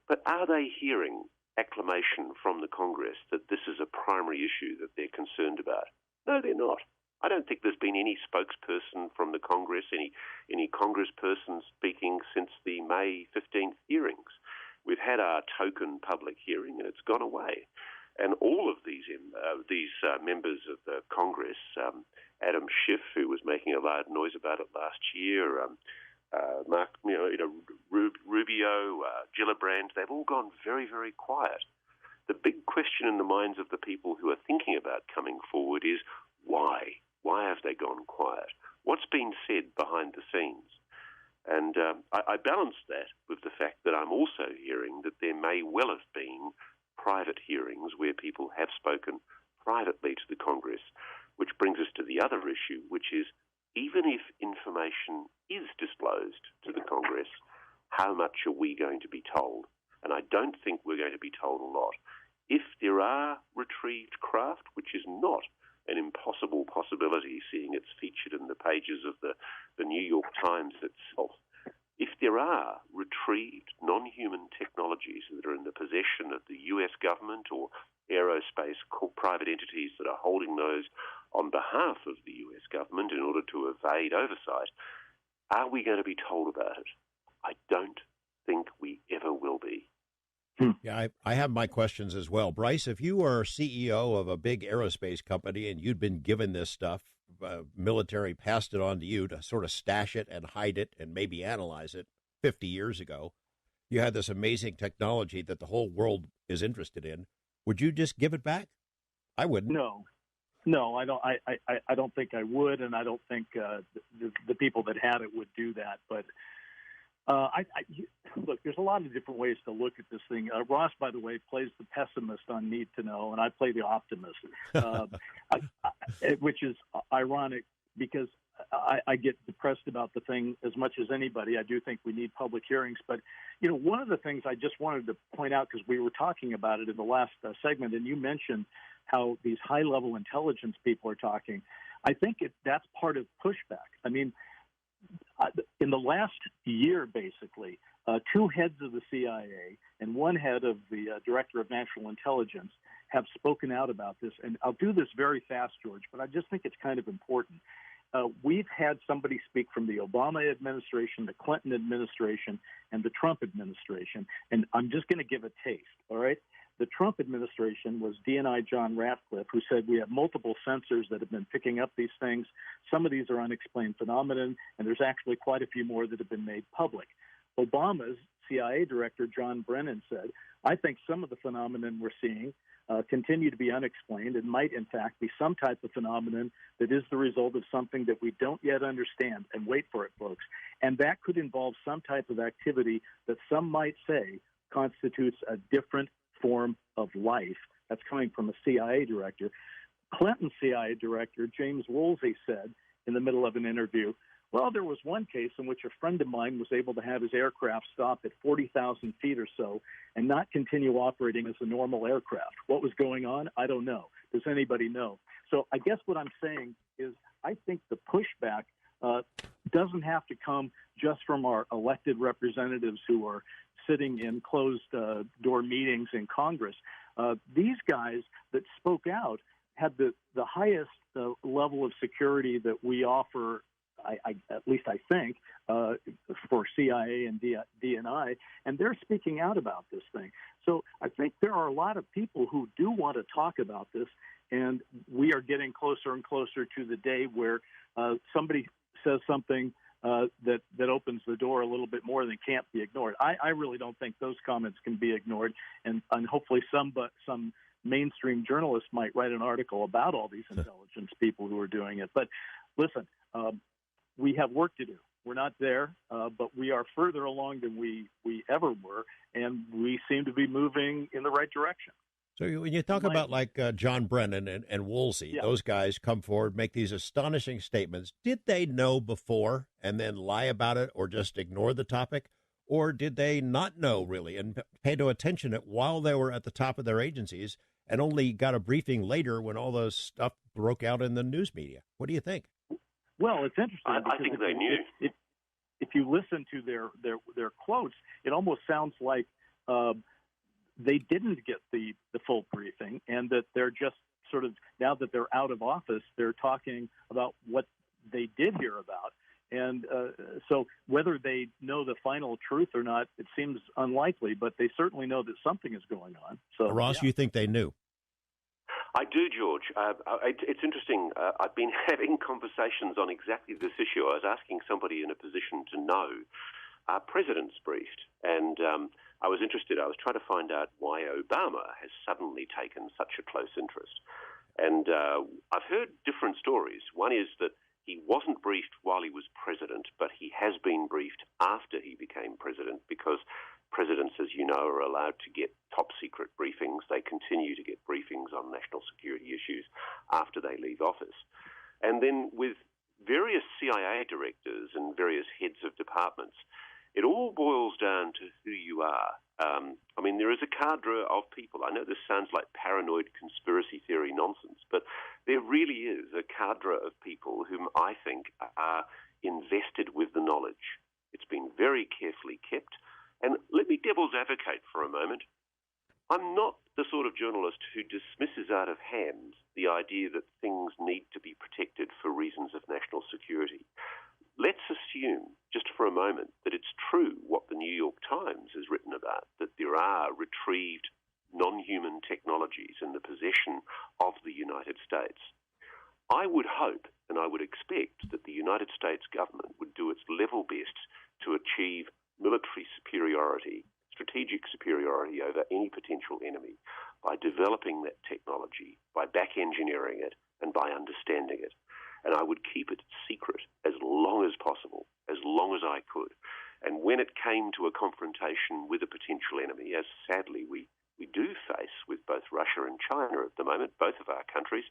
But are they hearing acclamation from the Congress that this is a primary issue that they're concerned about? No, they're not. I don't think there's been any spokesperson from the Congress, any congressperson speaking since the May 15th hearings. We've had our token public hearing and it's gone away. And all of these members of the Congress, Adam Schiff, who was making a loud noise about it last year, Rubio, Gillibrand, they've all gone very, very quiet. The big question in the minds of the people who are thinking about coming forward is why? Why have they gone quiet? What's been said behind the scenes? And I balance that with the fact that I'm also hearing that there may well have been private hearings where people have spoken privately to the Congress, which brings us to the other issue, which is even if information is disclosed to the Congress, how much are we going to be told? And I don't think we're going to be told a lot. If there are retrieved craft, which is not an impossible possibility, seeing it's featured in the pages of the New York Times itself. If there are retrieved non-human technologies that are in the possession of the US government or aerospace private entities that are holding those on behalf of the US government in order to evade oversight, are we going to be told about it? I don't think we ever will be. Yeah, I have my questions as well. Bryce, if you were CEO of a big aerospace company and you'd been given this stuff, military passed it on to you to sort of stash it and hide it and maybe analyze it 50 years ago, you had this amazing technology that the whole world is interested in. Would you just give it back? I wouldn't. No, I don't. I don't think I would, and I don't think the people that had it would do that. But look, there's a lot of different ways to look at this thing. Ross, by the way, plays the pessimist on Need to Know, and I play the optimist, which is ironic because I get depressed about the thing as much as anybody. I do think we need public hearings. But, one of the things I just wanted to point out, because we were talking about it in the last segment, and you mentioned how these high-level intelligence people are talking. I think that's part of pushback. I mean, in the last year, basically, two heads of the CIA and one head of the Director of National Intelligence have spoken out about this. And I'll do this very fast, George, but I just think it's kind of important. We've had somebody speak from the Obama administration, the Clinton administration, and the Trump administration. And I'm just going to give a taste, all right? The Trump administration was DNI John Ratcliffe, who said we have multiple sensors that have been picking up these things. Some of these are unexplained phenomenon, and there's actually quite a few more that have been made public. Obama's CIA director, John Brennan, said, I think some of the phenomenon we're seeing continue to be unexplained and might, in fact, be some type of phenomenon that is the result of something that we don't yet understand. And wait for it, folks. And that could involve some type of activity that some might say constitutes a different form of life. That's coming from a CIA director. Clinton CIA director James Woolsey said in the middle of an interview, well, there was one case in which a friend of mine was able to have his aircraft stop at 40,000 feet or so and not continue operating as a normal aircraft. What was going on? I don't know. Does anybody know? So I guess what I'm saying is I think the pushback doesn't have to come just from our elected representatives who are sitting in closed-door meetings in Congress. These guys that spoke out had the highest level of security that we offer, at least I think, for CIA and DNI, and they're speaking out about this thing. So I think there are a lot of people who do want to talk about this, and we are getting closer and closer to the day where somebody says something that opens the door a little bit more than can't be ignored. I really don't think those comments can be ignored, and hopefully some mainstream journalists might write an article about all these intelligence people who are doing it. But listen, we have work to do. We're not there, but we are further along than we ever were, and we seem to be moving in the right direction. So when you talk about like John Brennan and Woolsey, Yeah. Those guys come forward, make these astonishing statements. Did they know before and then lie about it or just ignore the topic? Or did they not know really and pay no attention to it while they were at the top of their agencies and only got a briefing later when all this stuff broke out in the news media? What do you think? Well, it's interesting. I think they knew. If you listen to their quotes, it almost sounds like they didn't get the full briefing, and that they're just sort of, now that they're out of office, they're talking about what they did hear about. And so whether they know the final truth or not, it seems unlikely, but they certainly know that something is going on. So, Ross, yeah. you think they knew? I do, George. It's interesting. I've been having conversations on exactly this issue. I was asking somebody in a position to know. President's briefed, and I was interested. I was trying to find out why Obama has suddenly taken such a close interest. And I've heard different stories. One is that he wasn't briefed while he was president, but he has been briefed after he became president, because presidents, as you know, are allowed to get top-secret briefings. They continue to get briefings on national security issues after they leave office. And then with various CIA directors and various heads of departments, it all boils down to who you are. I mean, there is a cadre of people. I know this sounds like paranoid conspiracy theory nonsense, but there really is a cadre of people whom I think are invested with the knowledge. It's been very carefully kept. And let me devil's advocate for a moment. I'm not the sort of journalist who dismisses out of hand the idea that things need to be protected for reasons of national security. Let's assume, just for a moment, that it's true what the New York Times has written about, that there are retrieved non-human technologies in the possession of the United States. I would hope and I would expect that the United States government would do its level best to achieve military superiority, strategic superiority over any potential enemy by developing that technology, by back engineering it, and by understanding it. And I would keep it secret as long as possible, as long as I could. And when it came to a confrontation with a potential enemy, as sadly we do face with both Russia and China at the moment, both of our countries,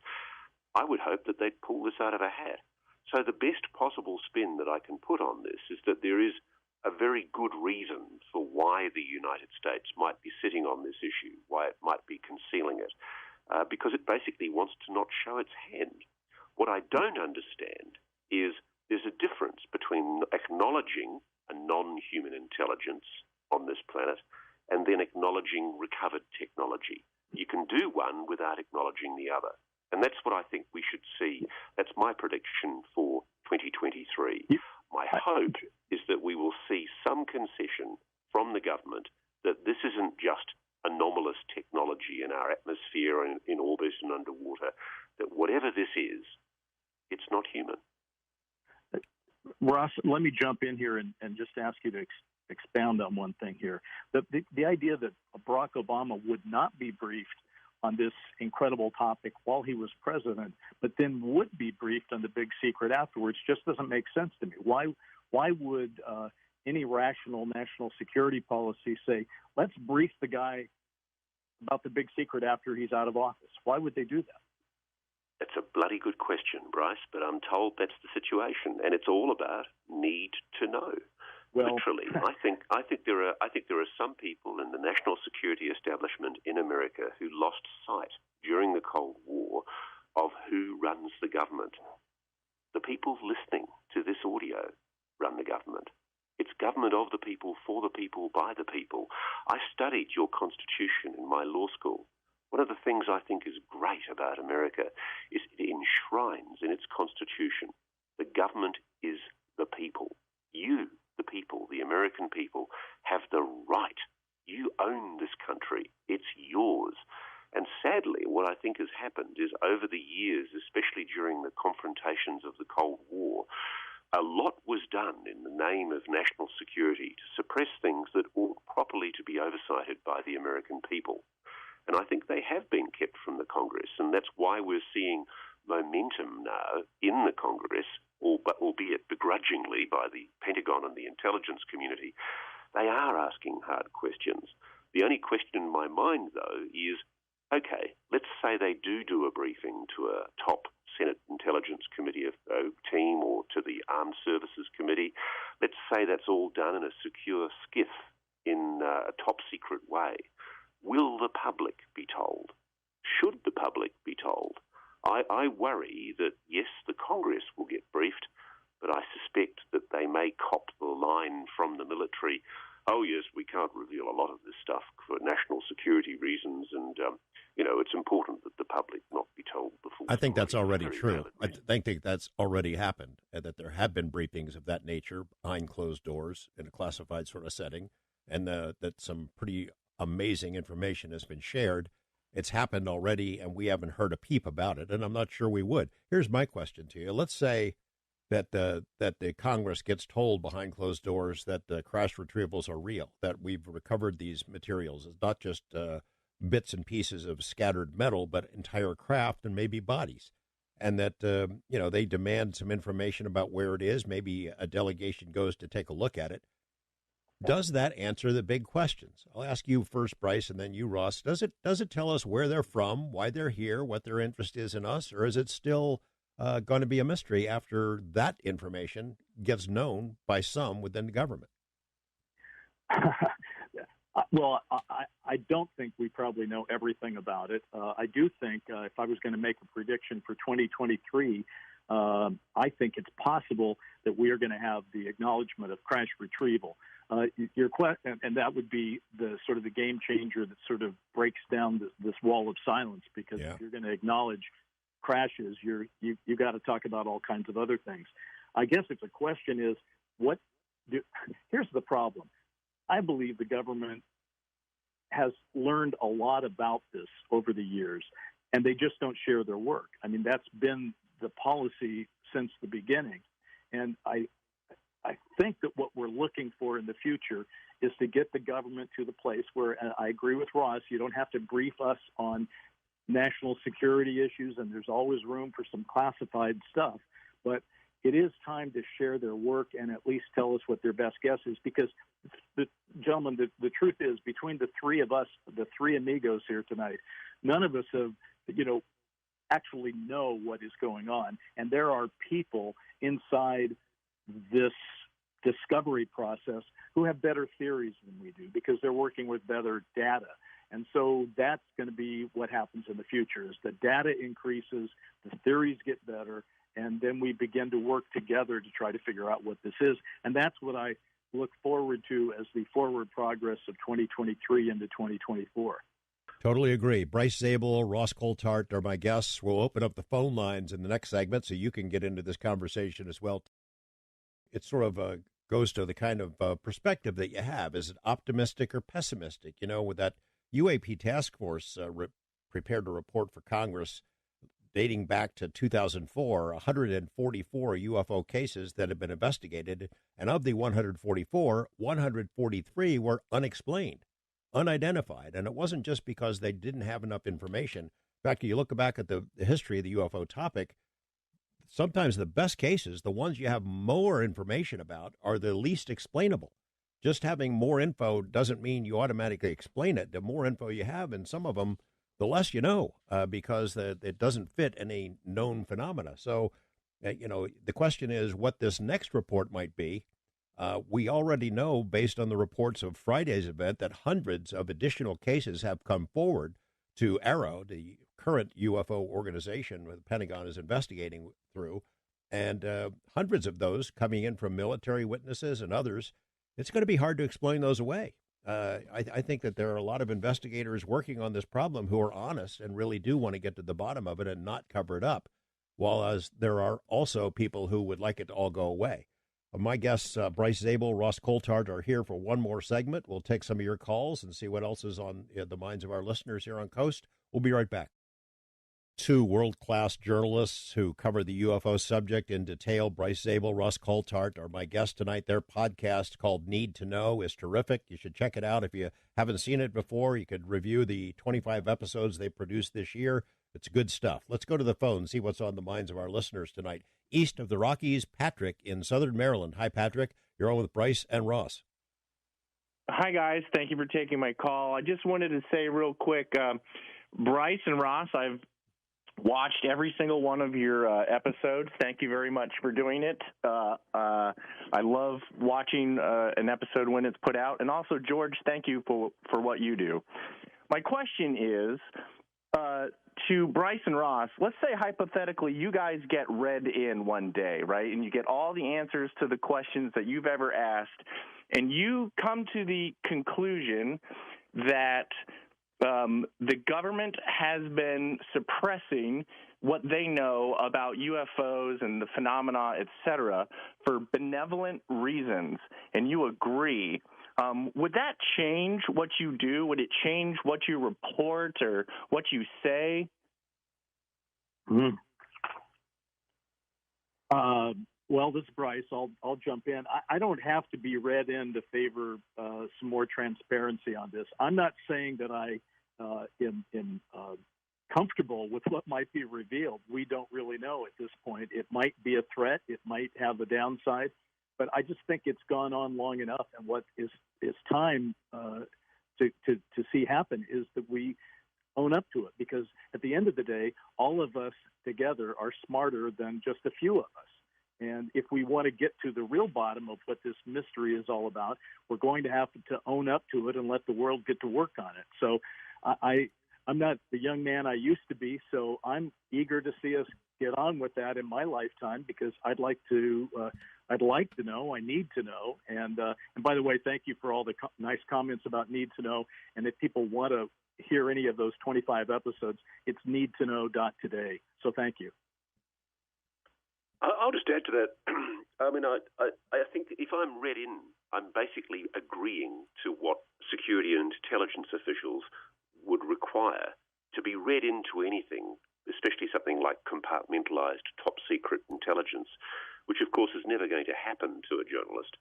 I would hope that they'd pull this out of a hat. So the best possible spin that I can put on this is that there is a very good reason for why the United States might be sitting on this issue, why it might be concealing it, because it basically wants to not show its hand. What I don't understand is there's a difference between acknowledging a non-human intelligence on this planet and then acknowledging recovered technology. You can do one without acknowledging the other. And that's what I think we should see. That's my prediction for 2023. My hope is that we will see some concession from the government that this isn't just anomalous technology in our atmosphere and in orbit and underwater, that whatever this is, it's not human. Ross, let me jump in here and just ask you to expound on one thing here. The idea that Barack Obama would not be briefed on this incredible topic while he was president, but then would be briefed on the big secret afterwards just doesn't make sense to me. Why would any rational national security policy say, let's brief the guy about the big secret after he's out of office? Why would they do that? That's a bloody good question, Bryce, but I'm told that's the situation, and it's all about need to know. Well, literally, I think there are some people in the national security establishment in America who lost sight during the Cold War of who runs the government. The people listening to this audio run the government. It's government of the people, for the people, by the people. I studied your Constitution in my law school. One of the things I think is great about America is it enshrines in its Constitution the government is the people. You, the people, the American people, have the right. You own this country. It's yours. And sadly, what I think has happened is over the years, especially during the confrontations of the Cold War, a lot was done in the name of national security to suppress things that ought properly to be oversighted by the American people. And I think they have been kept from the Congress, and that's why we're seeing momentum now in the Congress, albeit begrudgingly by the Pentagon and the intelligence community. They are asking hard questions. The only question in my mind, though, is, okay, let's say they do a briefing to a top Senate Intelligence Committee team or to the Armed Services Committee. Let's say that's all done in a secure skiff in a top-secret way. Will the public be told? Should the public be told? I worry that, yes, the Congress will get briefed, but I suspect that they may cop the line from the military, oh, yes, we can't reveal a lot of this stuff for national security reasons, and, it's important that the public not be told the full I think story. that's already true. I think that's already happened, and that there have been briefings of that nature behind closed doors in a classified sort of setting, and that some pretty amazing information has been shared. It's happened already, and we haven't heard a peep about it, and I'm not sure we would. Here's my question to you. Let's say that the Congress gets told behind closed doors that the crash retrievals are real, that we've recovered these materials. It's not just bits and pieces of scattered metal, but entire craft and maybe bodies, and that they demand some information about where it is. Maybe a delegation goes to take a look at it. Does that answer the big questions? I'll ask you first, Bryce, and then you, Ross. Does it tell us where they're from, why they're here, what their interest is in us, or is it still going to be a mystery after that information gets known by some within the government? Well, I don't think we probably know everything about it. I do think if I was going to make a prediction for 2023, I think it's possible that we are going to have the acknowledgement of crash retrieval. Your question, and that would be the sort of the game changer that sort of breaks down this wall of silence. Because if you're going to acknowledge crashes, you got to talk about all kinds of other things. I guess if the question is, here's the problem. I believe the government has learned a lot about this over the years, and they just don't share their work. I mean, that's been the policy since the beginning. And I think that what we're looking for in the future is to get the government to the place where, and I agree with Ross, you don't have to brief us on national security issues, and there's always room for some classified stuff. But it is time to share their work and at least tell us what their best guess is, because, gentlemen, the truth is, between the three of us, the three amigos here tonight, none of us have, actually know what is going on. And there are people inside this discovery process who have better theories than we do because they're working with better data. And so that's going to be what happens in the future is the data increases, the theories get better, and then we begin to work together to try to figure out what this is. And that's what I look forward to as the forward progress of 2023 into 2024. Totally agree. Bryce Zabel, Ross Coulthart are my guests. We'll open up the phone lines in the next segment so you can get into this conversation as well. It sort of goes to the kind of perspective that you have. Is it optimistic or pessimistic? With that UAP task force prepared a report for Congress dating back to 2004, 144 UFO cases that have been investigated, and of the 144, 143 were unexplained, unidentified, and it wasn't just because they didn't have enough information. In fact, you look back at the history of the UFO topic, sometimes the best cases, the ones you have more information about, are the least explainable. Just having more info doesn't mean you automatically explain it. The more info you have, and some of them, the less you know, because it doesn't fit any known phenomena. So, the question is what this next report might be. We already know, based on the reports of Friday's event, that hundreds of additional cases have come forward to AARO, the current UFO organization the Pentagon is investigating through, and hundreds of those coming in from military witnesses and others. It's going to be hard to explain those away. I think that there are a lot of investigators working on this problem who are honest and really do want to get to the bottom of it and not cover it up, while as there are also people who would like it to all go away. My guests, Bryce Zabel, Ross Coulthart, are here for one more segment. We'll take some of your calls and see what else is on the minds of our listeners here on Coast. We'll be right back. Two world-class journalists who cover the UFO subject in detail, Bryce Zabel, Ross Coulthart, are my guests tonight. Their podcast called Need to Know is terrific. You should check it out. If you haven't seen it before, you could review the 25 episodes they produced this year. It's good stuff. Let's go to the phone and see what's on the minds of our listeners tonight. East of the Rockies, Patrick in Southern Maryland. Hi, Patrick. You're on with Bryce and Ross. Hi, guys. Thank you for taking my call. I just wanted to say real quick, Bryce and Ross, I've watched every single one of your episodes. Thank you very much for doing it. I love watching an episode when it's put out. And also, George, thank you for what you do. My question is, to Bryce and Ross, let's say hypothetically you guys get read in one day, right? And you get all the answers to the questions that you've ever asked. And you come to the conclusion that the government has been suppressing what they know about UFOs and the phenomena, et cetera, for benevolent reasons, and you agree. Would that change what you do? Would it change what you report or what you say? Well, this is Bryce. I'll jump in. I don't have to be read in to favor some more transparency on this. I'm not saying that I am comfortable with what might be revealed. We don't really know at this point. It might be a threat. It might have a downside. But I just think it's gone on long enough, and what is time to see happen is that we own up to it, because at the end of the day, all of us together are smarter than just a few of us. And if we want to get to the real bottom of what this mystery is all about, we're going to have to own up to it and let the world get to work on it. So I'm not the young man I used to be, so I'm eager to see us get on with that in my lifetime, because I'd like to know. I need to know. And by the way, thank you for all the nice comments about need to know. And if people want to hear any of those 25 episodes, it's needtoknow.today. So thank you. I'll just add to that. I mean, I think if I'm read in, I'm basically agreeing to what security and intelligence officials would require to be read into anything, especially something like compartmentalized top secret intelligence. which of course is never going to happen to a journalist.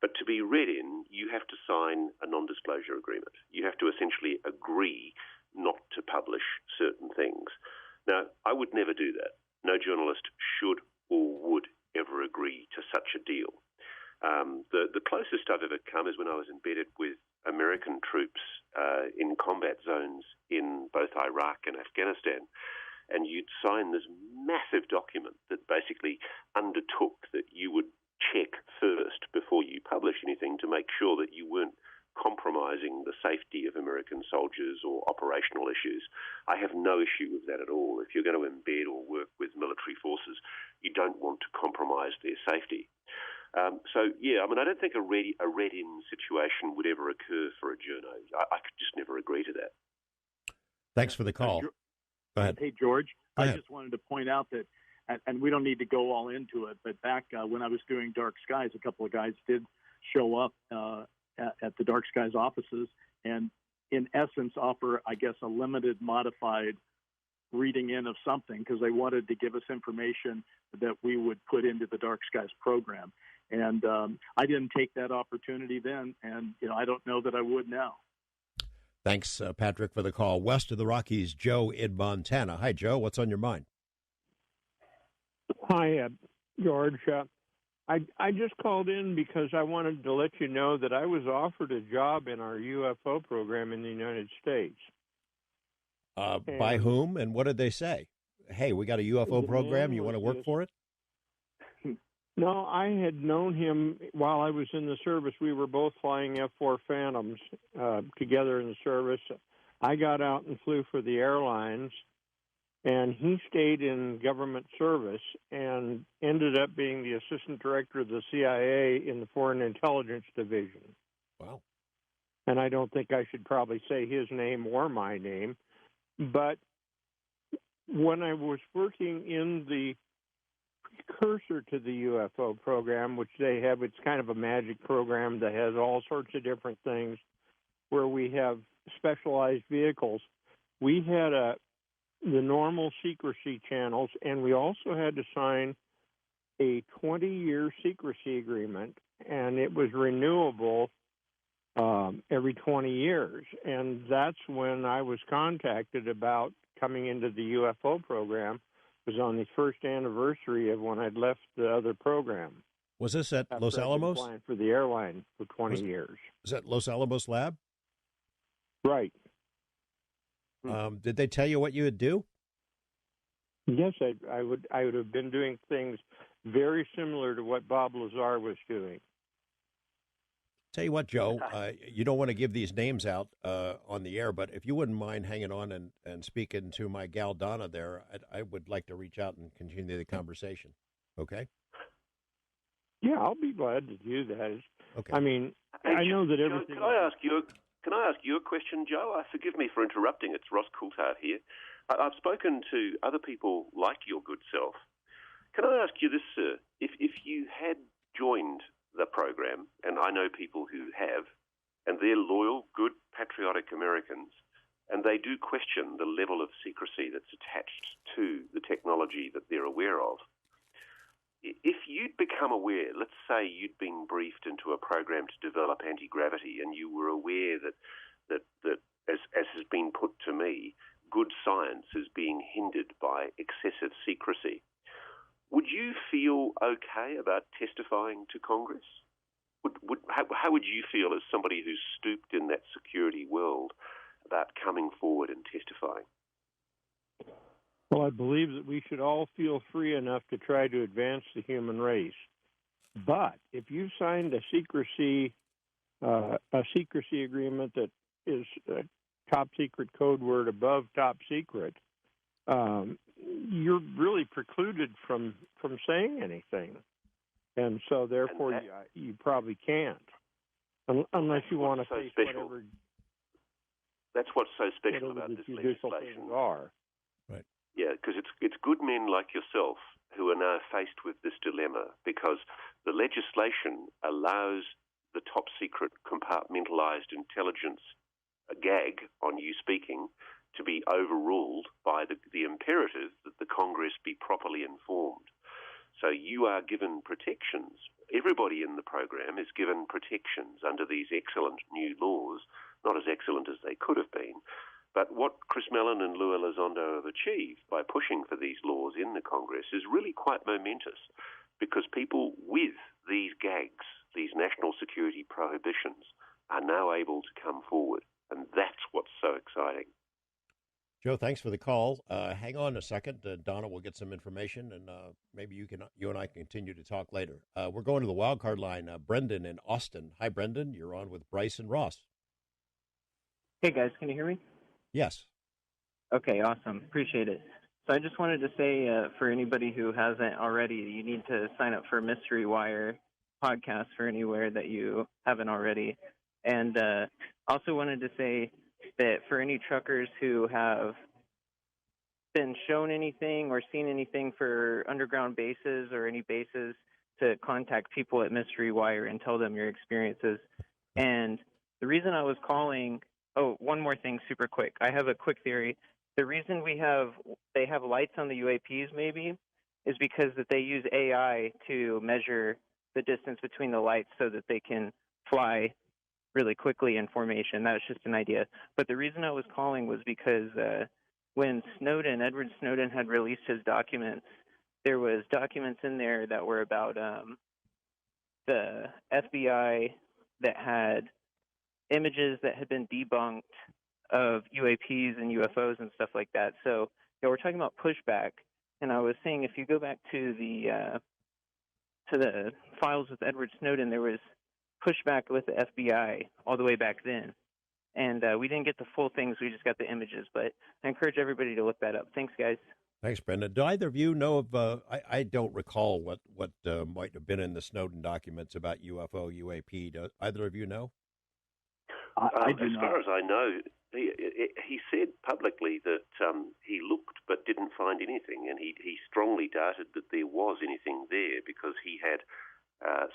But to be read in, you have to sign a non-disclosure agreement. You have to essentially agree not to publish certain things. Now, I would never do that. No journalist should or would ever agree to such a deal. The closest I've ever come is when I was embedded with American troops in combat zones in both Iraq and Afghanistan. And you'd sign this massive document that basically undertook that you would check first before you publish anything to make sure that you weren't compromising the safety of American soldiers or operational issues. I have no issue with that at all. If you're going to embed or work with military forces, you don't want to compromise their safety. I don't think a read-in situation would ever occur for a journo. I could just never agree to that. Thanks for the call. Go ahead. Hey, George. I just wanted to point out that, and we don't need to go all into it, but back when I was doing Dark Skies, a couple of guys did show up at the Dark Skies offices and, in essence, offer, I guess, a limited modified reading in of something because they wanted to give us information that we would put into the Dark Skies program. And I didn't take that opportunity then, and I don't know that I would now. Thanks, Patrick, for the call. West of the Rockies, Joe in Montana. Hi, Joe. What's on your mind? Hi, George. I just called in because I wanted to let you know that I was offered a job in our UFO program in the United States. By whom, and what did they say? Hey, we got a UFO program. You want to work for it? No, I had known him while I was in the service. We were both flying F-4 Phantoms together in the service. I got out and flew for the airlines, and he stayed in government service and ended up being the assistant director of the CIA in the Foreign Intelligence Division. Wow. And I don't think I should probably say his name or my name, but when I was working in the precursor to the UFO program, which they have, it's kind of a magic program that has all sorts of different things where we have specialized vehicles. We had the normal secrecy channels, and we also had to sign a 20-year secrecy agreement, and it was renewable every 20 years. And that's when I was contacted about coming into the UFO program. It was on the first anniversary of when I'd left the other program. Was this at After Los I'd been Alamos? flying for the airline for 20 years. Was that Los Alamos Lab? Right. Did they tell you what you would do? Yes, I would have been doing things very similar to what Bob Lazar was doing. Tell you what, Joe, you don't want to give these names out on the air, but if you wouldn't mind hanging on and speaking to my gal Donna there, I would like to reach out and continue the conversation. Okay? Yeah, I'll be glad to do that. Okay. I mean, I know that everything. Can I ask you a question, Joe? Forgive me for interrupting. It's Ross Coulthard here. I've spoken to other people like your good self. Can I ask you this, sir? If you had joined the program, and I know people who have, and they're loyal, good, patriotic Americans, and they do question the level of secrecy that's attached to the technology that they're aware of. If you'd become aware, let's say you'd been briefed into a program to develop anti-gravity, and you were aware that as has been put to me, good science is being hindered by excessive secrecy, would you feel okay about testifying to Congress? How would you feel as somebody who's stooped in that security world about coming forward and testifying? Well, I believe that we should all feel free enough to try to advance the human race. But if you signed a secrecy agreement that is a top secret code word above top secret, you're really precluded from saying anything. And so, therefore, you probably can't, unless you want to face whatever. That's what's so special about this legislation. Are. Right. Yeah, because it's good men like yourself who are now faced with this dilemma, because the legislation allows the top secret compartmentalized intelligence gag on you speaking to be overruled by the imperative that the Congress be properly informed. So you are given protections. Everybody in the program is given protections under these excellent new laws, not as excellent as they could have been. But what Chris Mellon and Lou Elizondo have achieved by pushing for these laws in the Congress is really quite momentous, because people with these gags, these national security prohibitions, are now able to come forward. And that's what's so exciting. Joe, thanks for the call. Hang on a second. Donna will get some information, and maybe you and I can continue to talk later. We're going to the wild card line. Brendan in Austin. Hi, Brendan. You're on with Bryce and Ross. Hey, guys. Can you hear me? Yes. Okay, awesome. Appreciate it. So I just wanted to say, for anybody who hasn't already, you need to sign up for Mystery Wire podcast for anywhere that you haven't already. And also wanted to say that for any truckers who have been shown anything or seen anything for underground bases or any bases, to contact people at Mystery Wire and tell them your experiences. And the reason I was calling, one more thing super quick. I have a quick theory. The reason they have lights on the UAPs maybe is because that they use AI to measure the distance between the lights so that they can fly really quickly in formation. That was just an idea. But the reason I was calling was because when Edward Snowden had released his documents, there was documents in there that were about the FBI that had images that had been debunked of UAPs and UFOs and stuff like that. So we're talking about pushback, and I was saying if you go back to the files with Edward Snowden, there was pushback with the FBI all the way back then. And we didn't get the full things, we just got the images. But I encourage everybody to look that up. Thanks, guys. Thanks, Brendan. Do either of you know of, I don't recall what might have been in the Snowden documents about UFO, UAP. Do either of you know? I do not. As far as I know, he said publicly that he looked but didn't find anything, and he strongly doubted that there was anything there because he had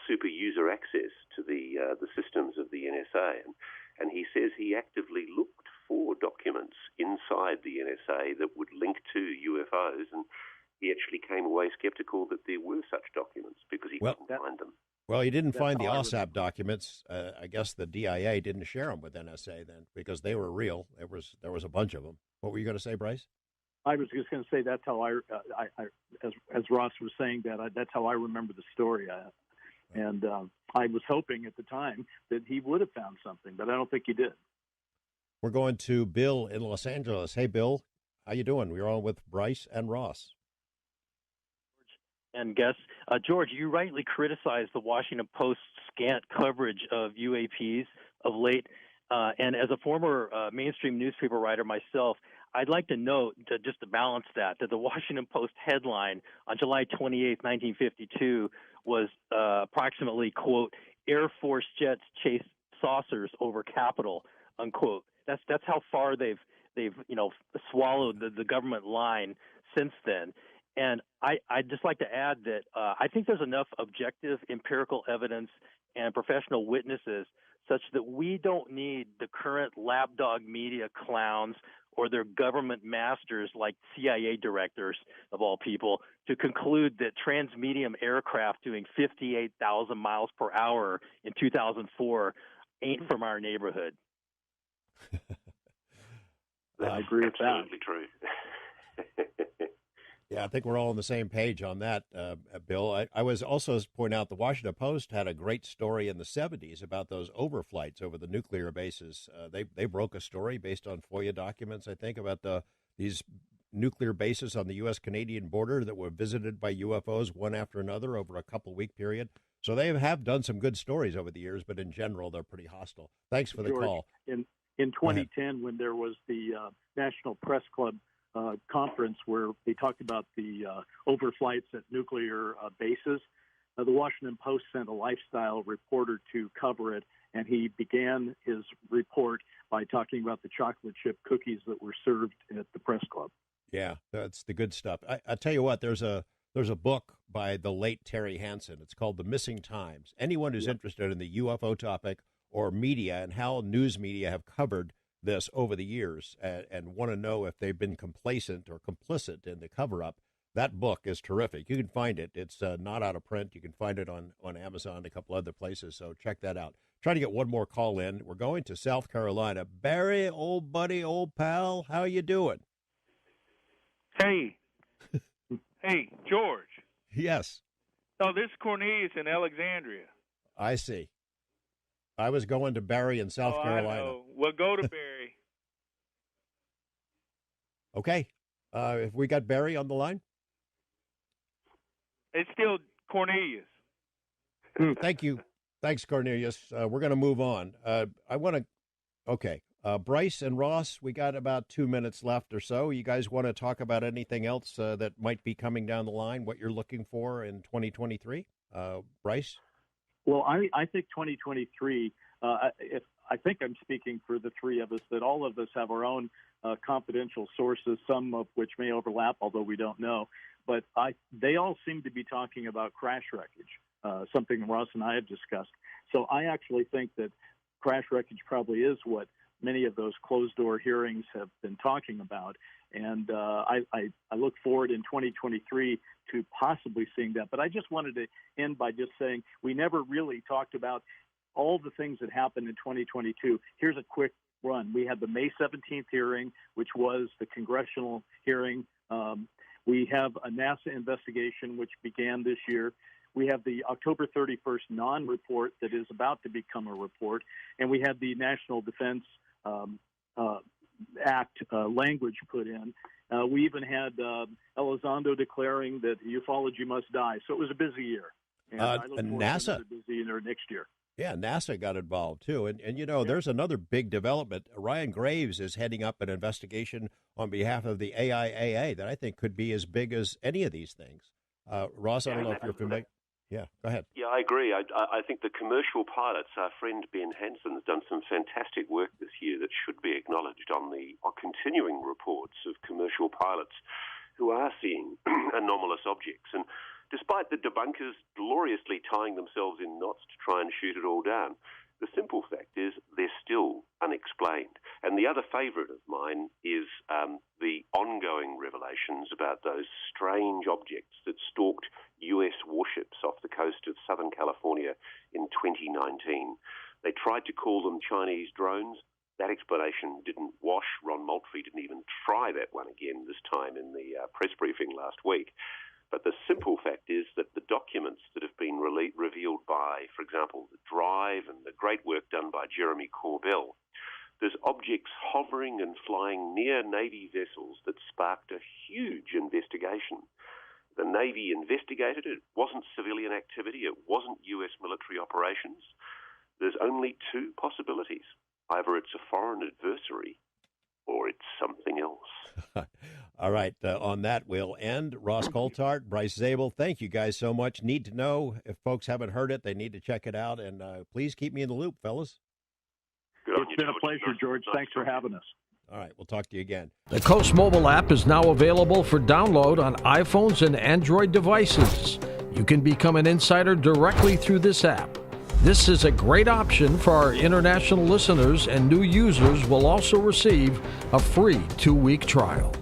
super user access to the systems of the NSA, and he says he actively looked for documents inside the NSA that would link to UFOs, and he actually came away skeptical that there were such documents because he couldn't find them. Well, he didn't find the OSAP documents. I guess the DIA didn't share them with NSA then because they were real. There was a bunch of them. What were you going to say, Bryce? I was just going to say that's how I as Ross was saying that's how I remember the story. And I was hoping at the time that he would have found something, but I don't think he did. We're going to Bill in Los Angeles. Hey, Bill, how you doing? We're on with Bryce and Ross. And guests. George, you rightly criticized the Washington Post's scant coverage of UAPs of late. And as a former mainstream newspaper writer myself, I'd like to note, just to balance that the Washington Post headline on July 28, 1952 was approximately, quote, Air Force jets chase saucers over Capitol, unquote. That's how far they've swallowed the government line since then. And I'd just like to add that I think there's enough objective empirical evidence and professional witnesses such that we don't need the current lapdog media clowns or their government masters like CIA directors, of all people, to conclude that transmedium aircraft doing 58,000 miles per hour in 2004 ain't from our neighborhood. I agree with that. Absolutely true. Yeah, I think we're all on the same page on that, Bill. I was also point out the Washington Post had a great story in the 70s about those overflights over the nuclear bases. They broke a story based on FOIA documents, I think, about these nuclear bases on the U.S.-Canadian border that were visited by UFOs one after another over a couple-week period. So they have done some good stories over the years, but in general, they're pretty hostile. Thanks for the call. In 2010, when there was the National Press Club conference where they talked about the overflights at nuclear bases, the Washington Post sent a lifestyle reporter to cover it, and he began his report by talking about the chocolate chip cookies that were served at the press club. Yeah, that's the good stuff. I tell you what, there's a book by the late Terry Hansen. It's called The Missing Times. Anyone who's interested in the UFO topic or media and how news media have covered this over the years and want to know if they've been complacent or complicit in the cover-up, That book is terrific. You can find it. It's not out of print. You can find it on Amazon and a couple other places, so check that out. Trying to get one more call in. We're going to South Carolina. Barry, old buddy, old pal, how you doing? Hey. Hey, George. Yes. Oh, this is Cornelius in Alexandria. I see. I was going to Barry in South Carolina. I know. Well, go to Barry. Okay. Have we got Barry on the line? It's still Cornelius. Thank you. Thanks, Cornelius. We're going to move on. Okay. Bryce and Ross, we got about 2 minutes left or so. You guys want to talk about anything else that might be coming down the line, what you're looking for in 2023? Bryce? Well, I think 2023, I think I'm speaking for the three of us, that all of us have our own confidential sources, some of which may overlap, although we don't know. But they all seem to be talking about crash wreckage, something Ross and I have discussed. So I actually think that crash wreckage probably is what many of those closed-door hearings have been talking about. And I look forward in 2023 to possibly seeing that. But I just wanted to end by just saying we never really talked about all the things that happened in 2022. Here's a quick run. We had the May 17th hearing, which was the congressional hearing. We have a NASA investigation, which began this year. We have the October 31st non-report that is about to become a report. And we had the National Defense Act language put in. We even had Elizondo declaring that ufology must die. So it was a busy year. And I look forward NASA, to a busy year next year. Yeah, NASA got involved, too. And you know, there's another big development. Ryan Graves is heading up an investigation on behalf of the AIAA that I think could be as big as any of these things. Ross, I don't know if you're familiar. Yeah, go ahead. Yeah, I agree. I think the commercial pilots, our friend Ben Hansen, has done some fantastic work this year that should be acknowledged on continuing reports of commercial pilots who are seeing anomalous objects. And despite the debunkers gloriously tying themselves in knots to try and shoot it all down, the simple fact is they're still unexplained. And the other favourite of mine is the ongoing revelations about those strange objects that stalked U.S. warships off the coast of Southern California in 2019. They tried to call them Chinese drones. That explanation didn't wash. Ron Moultrie didn't even try that one again this time in the press briefing last week. But the simple fact is that the documents that have been revealed by, for example, the Drive and the great work done by Jeremy Corbell, there's objects hovering and flying near Navy vessels that sparked a huge investigation. The Navy investigated it. It wasn't civilian activity. It wasn't U.S. military operations. There's only two possibilities. Either it's a foreign adversary or it's something else. All right. On that, we'll end. Ross Coulthart, Bryce Zabel, thank you guys so much. Need to know, if folks haven't heard it, they need to check it out. And please keep me in the loop, fellas. It's been a pleasure, George. Thanks for having us. All right. We'll talk to you again. The Coast mobile app is now available for download on iPhones and Android devices. You can become an insider directly through this app. This is a great option for our international listeners, and new users will also receive a free 2-week trial.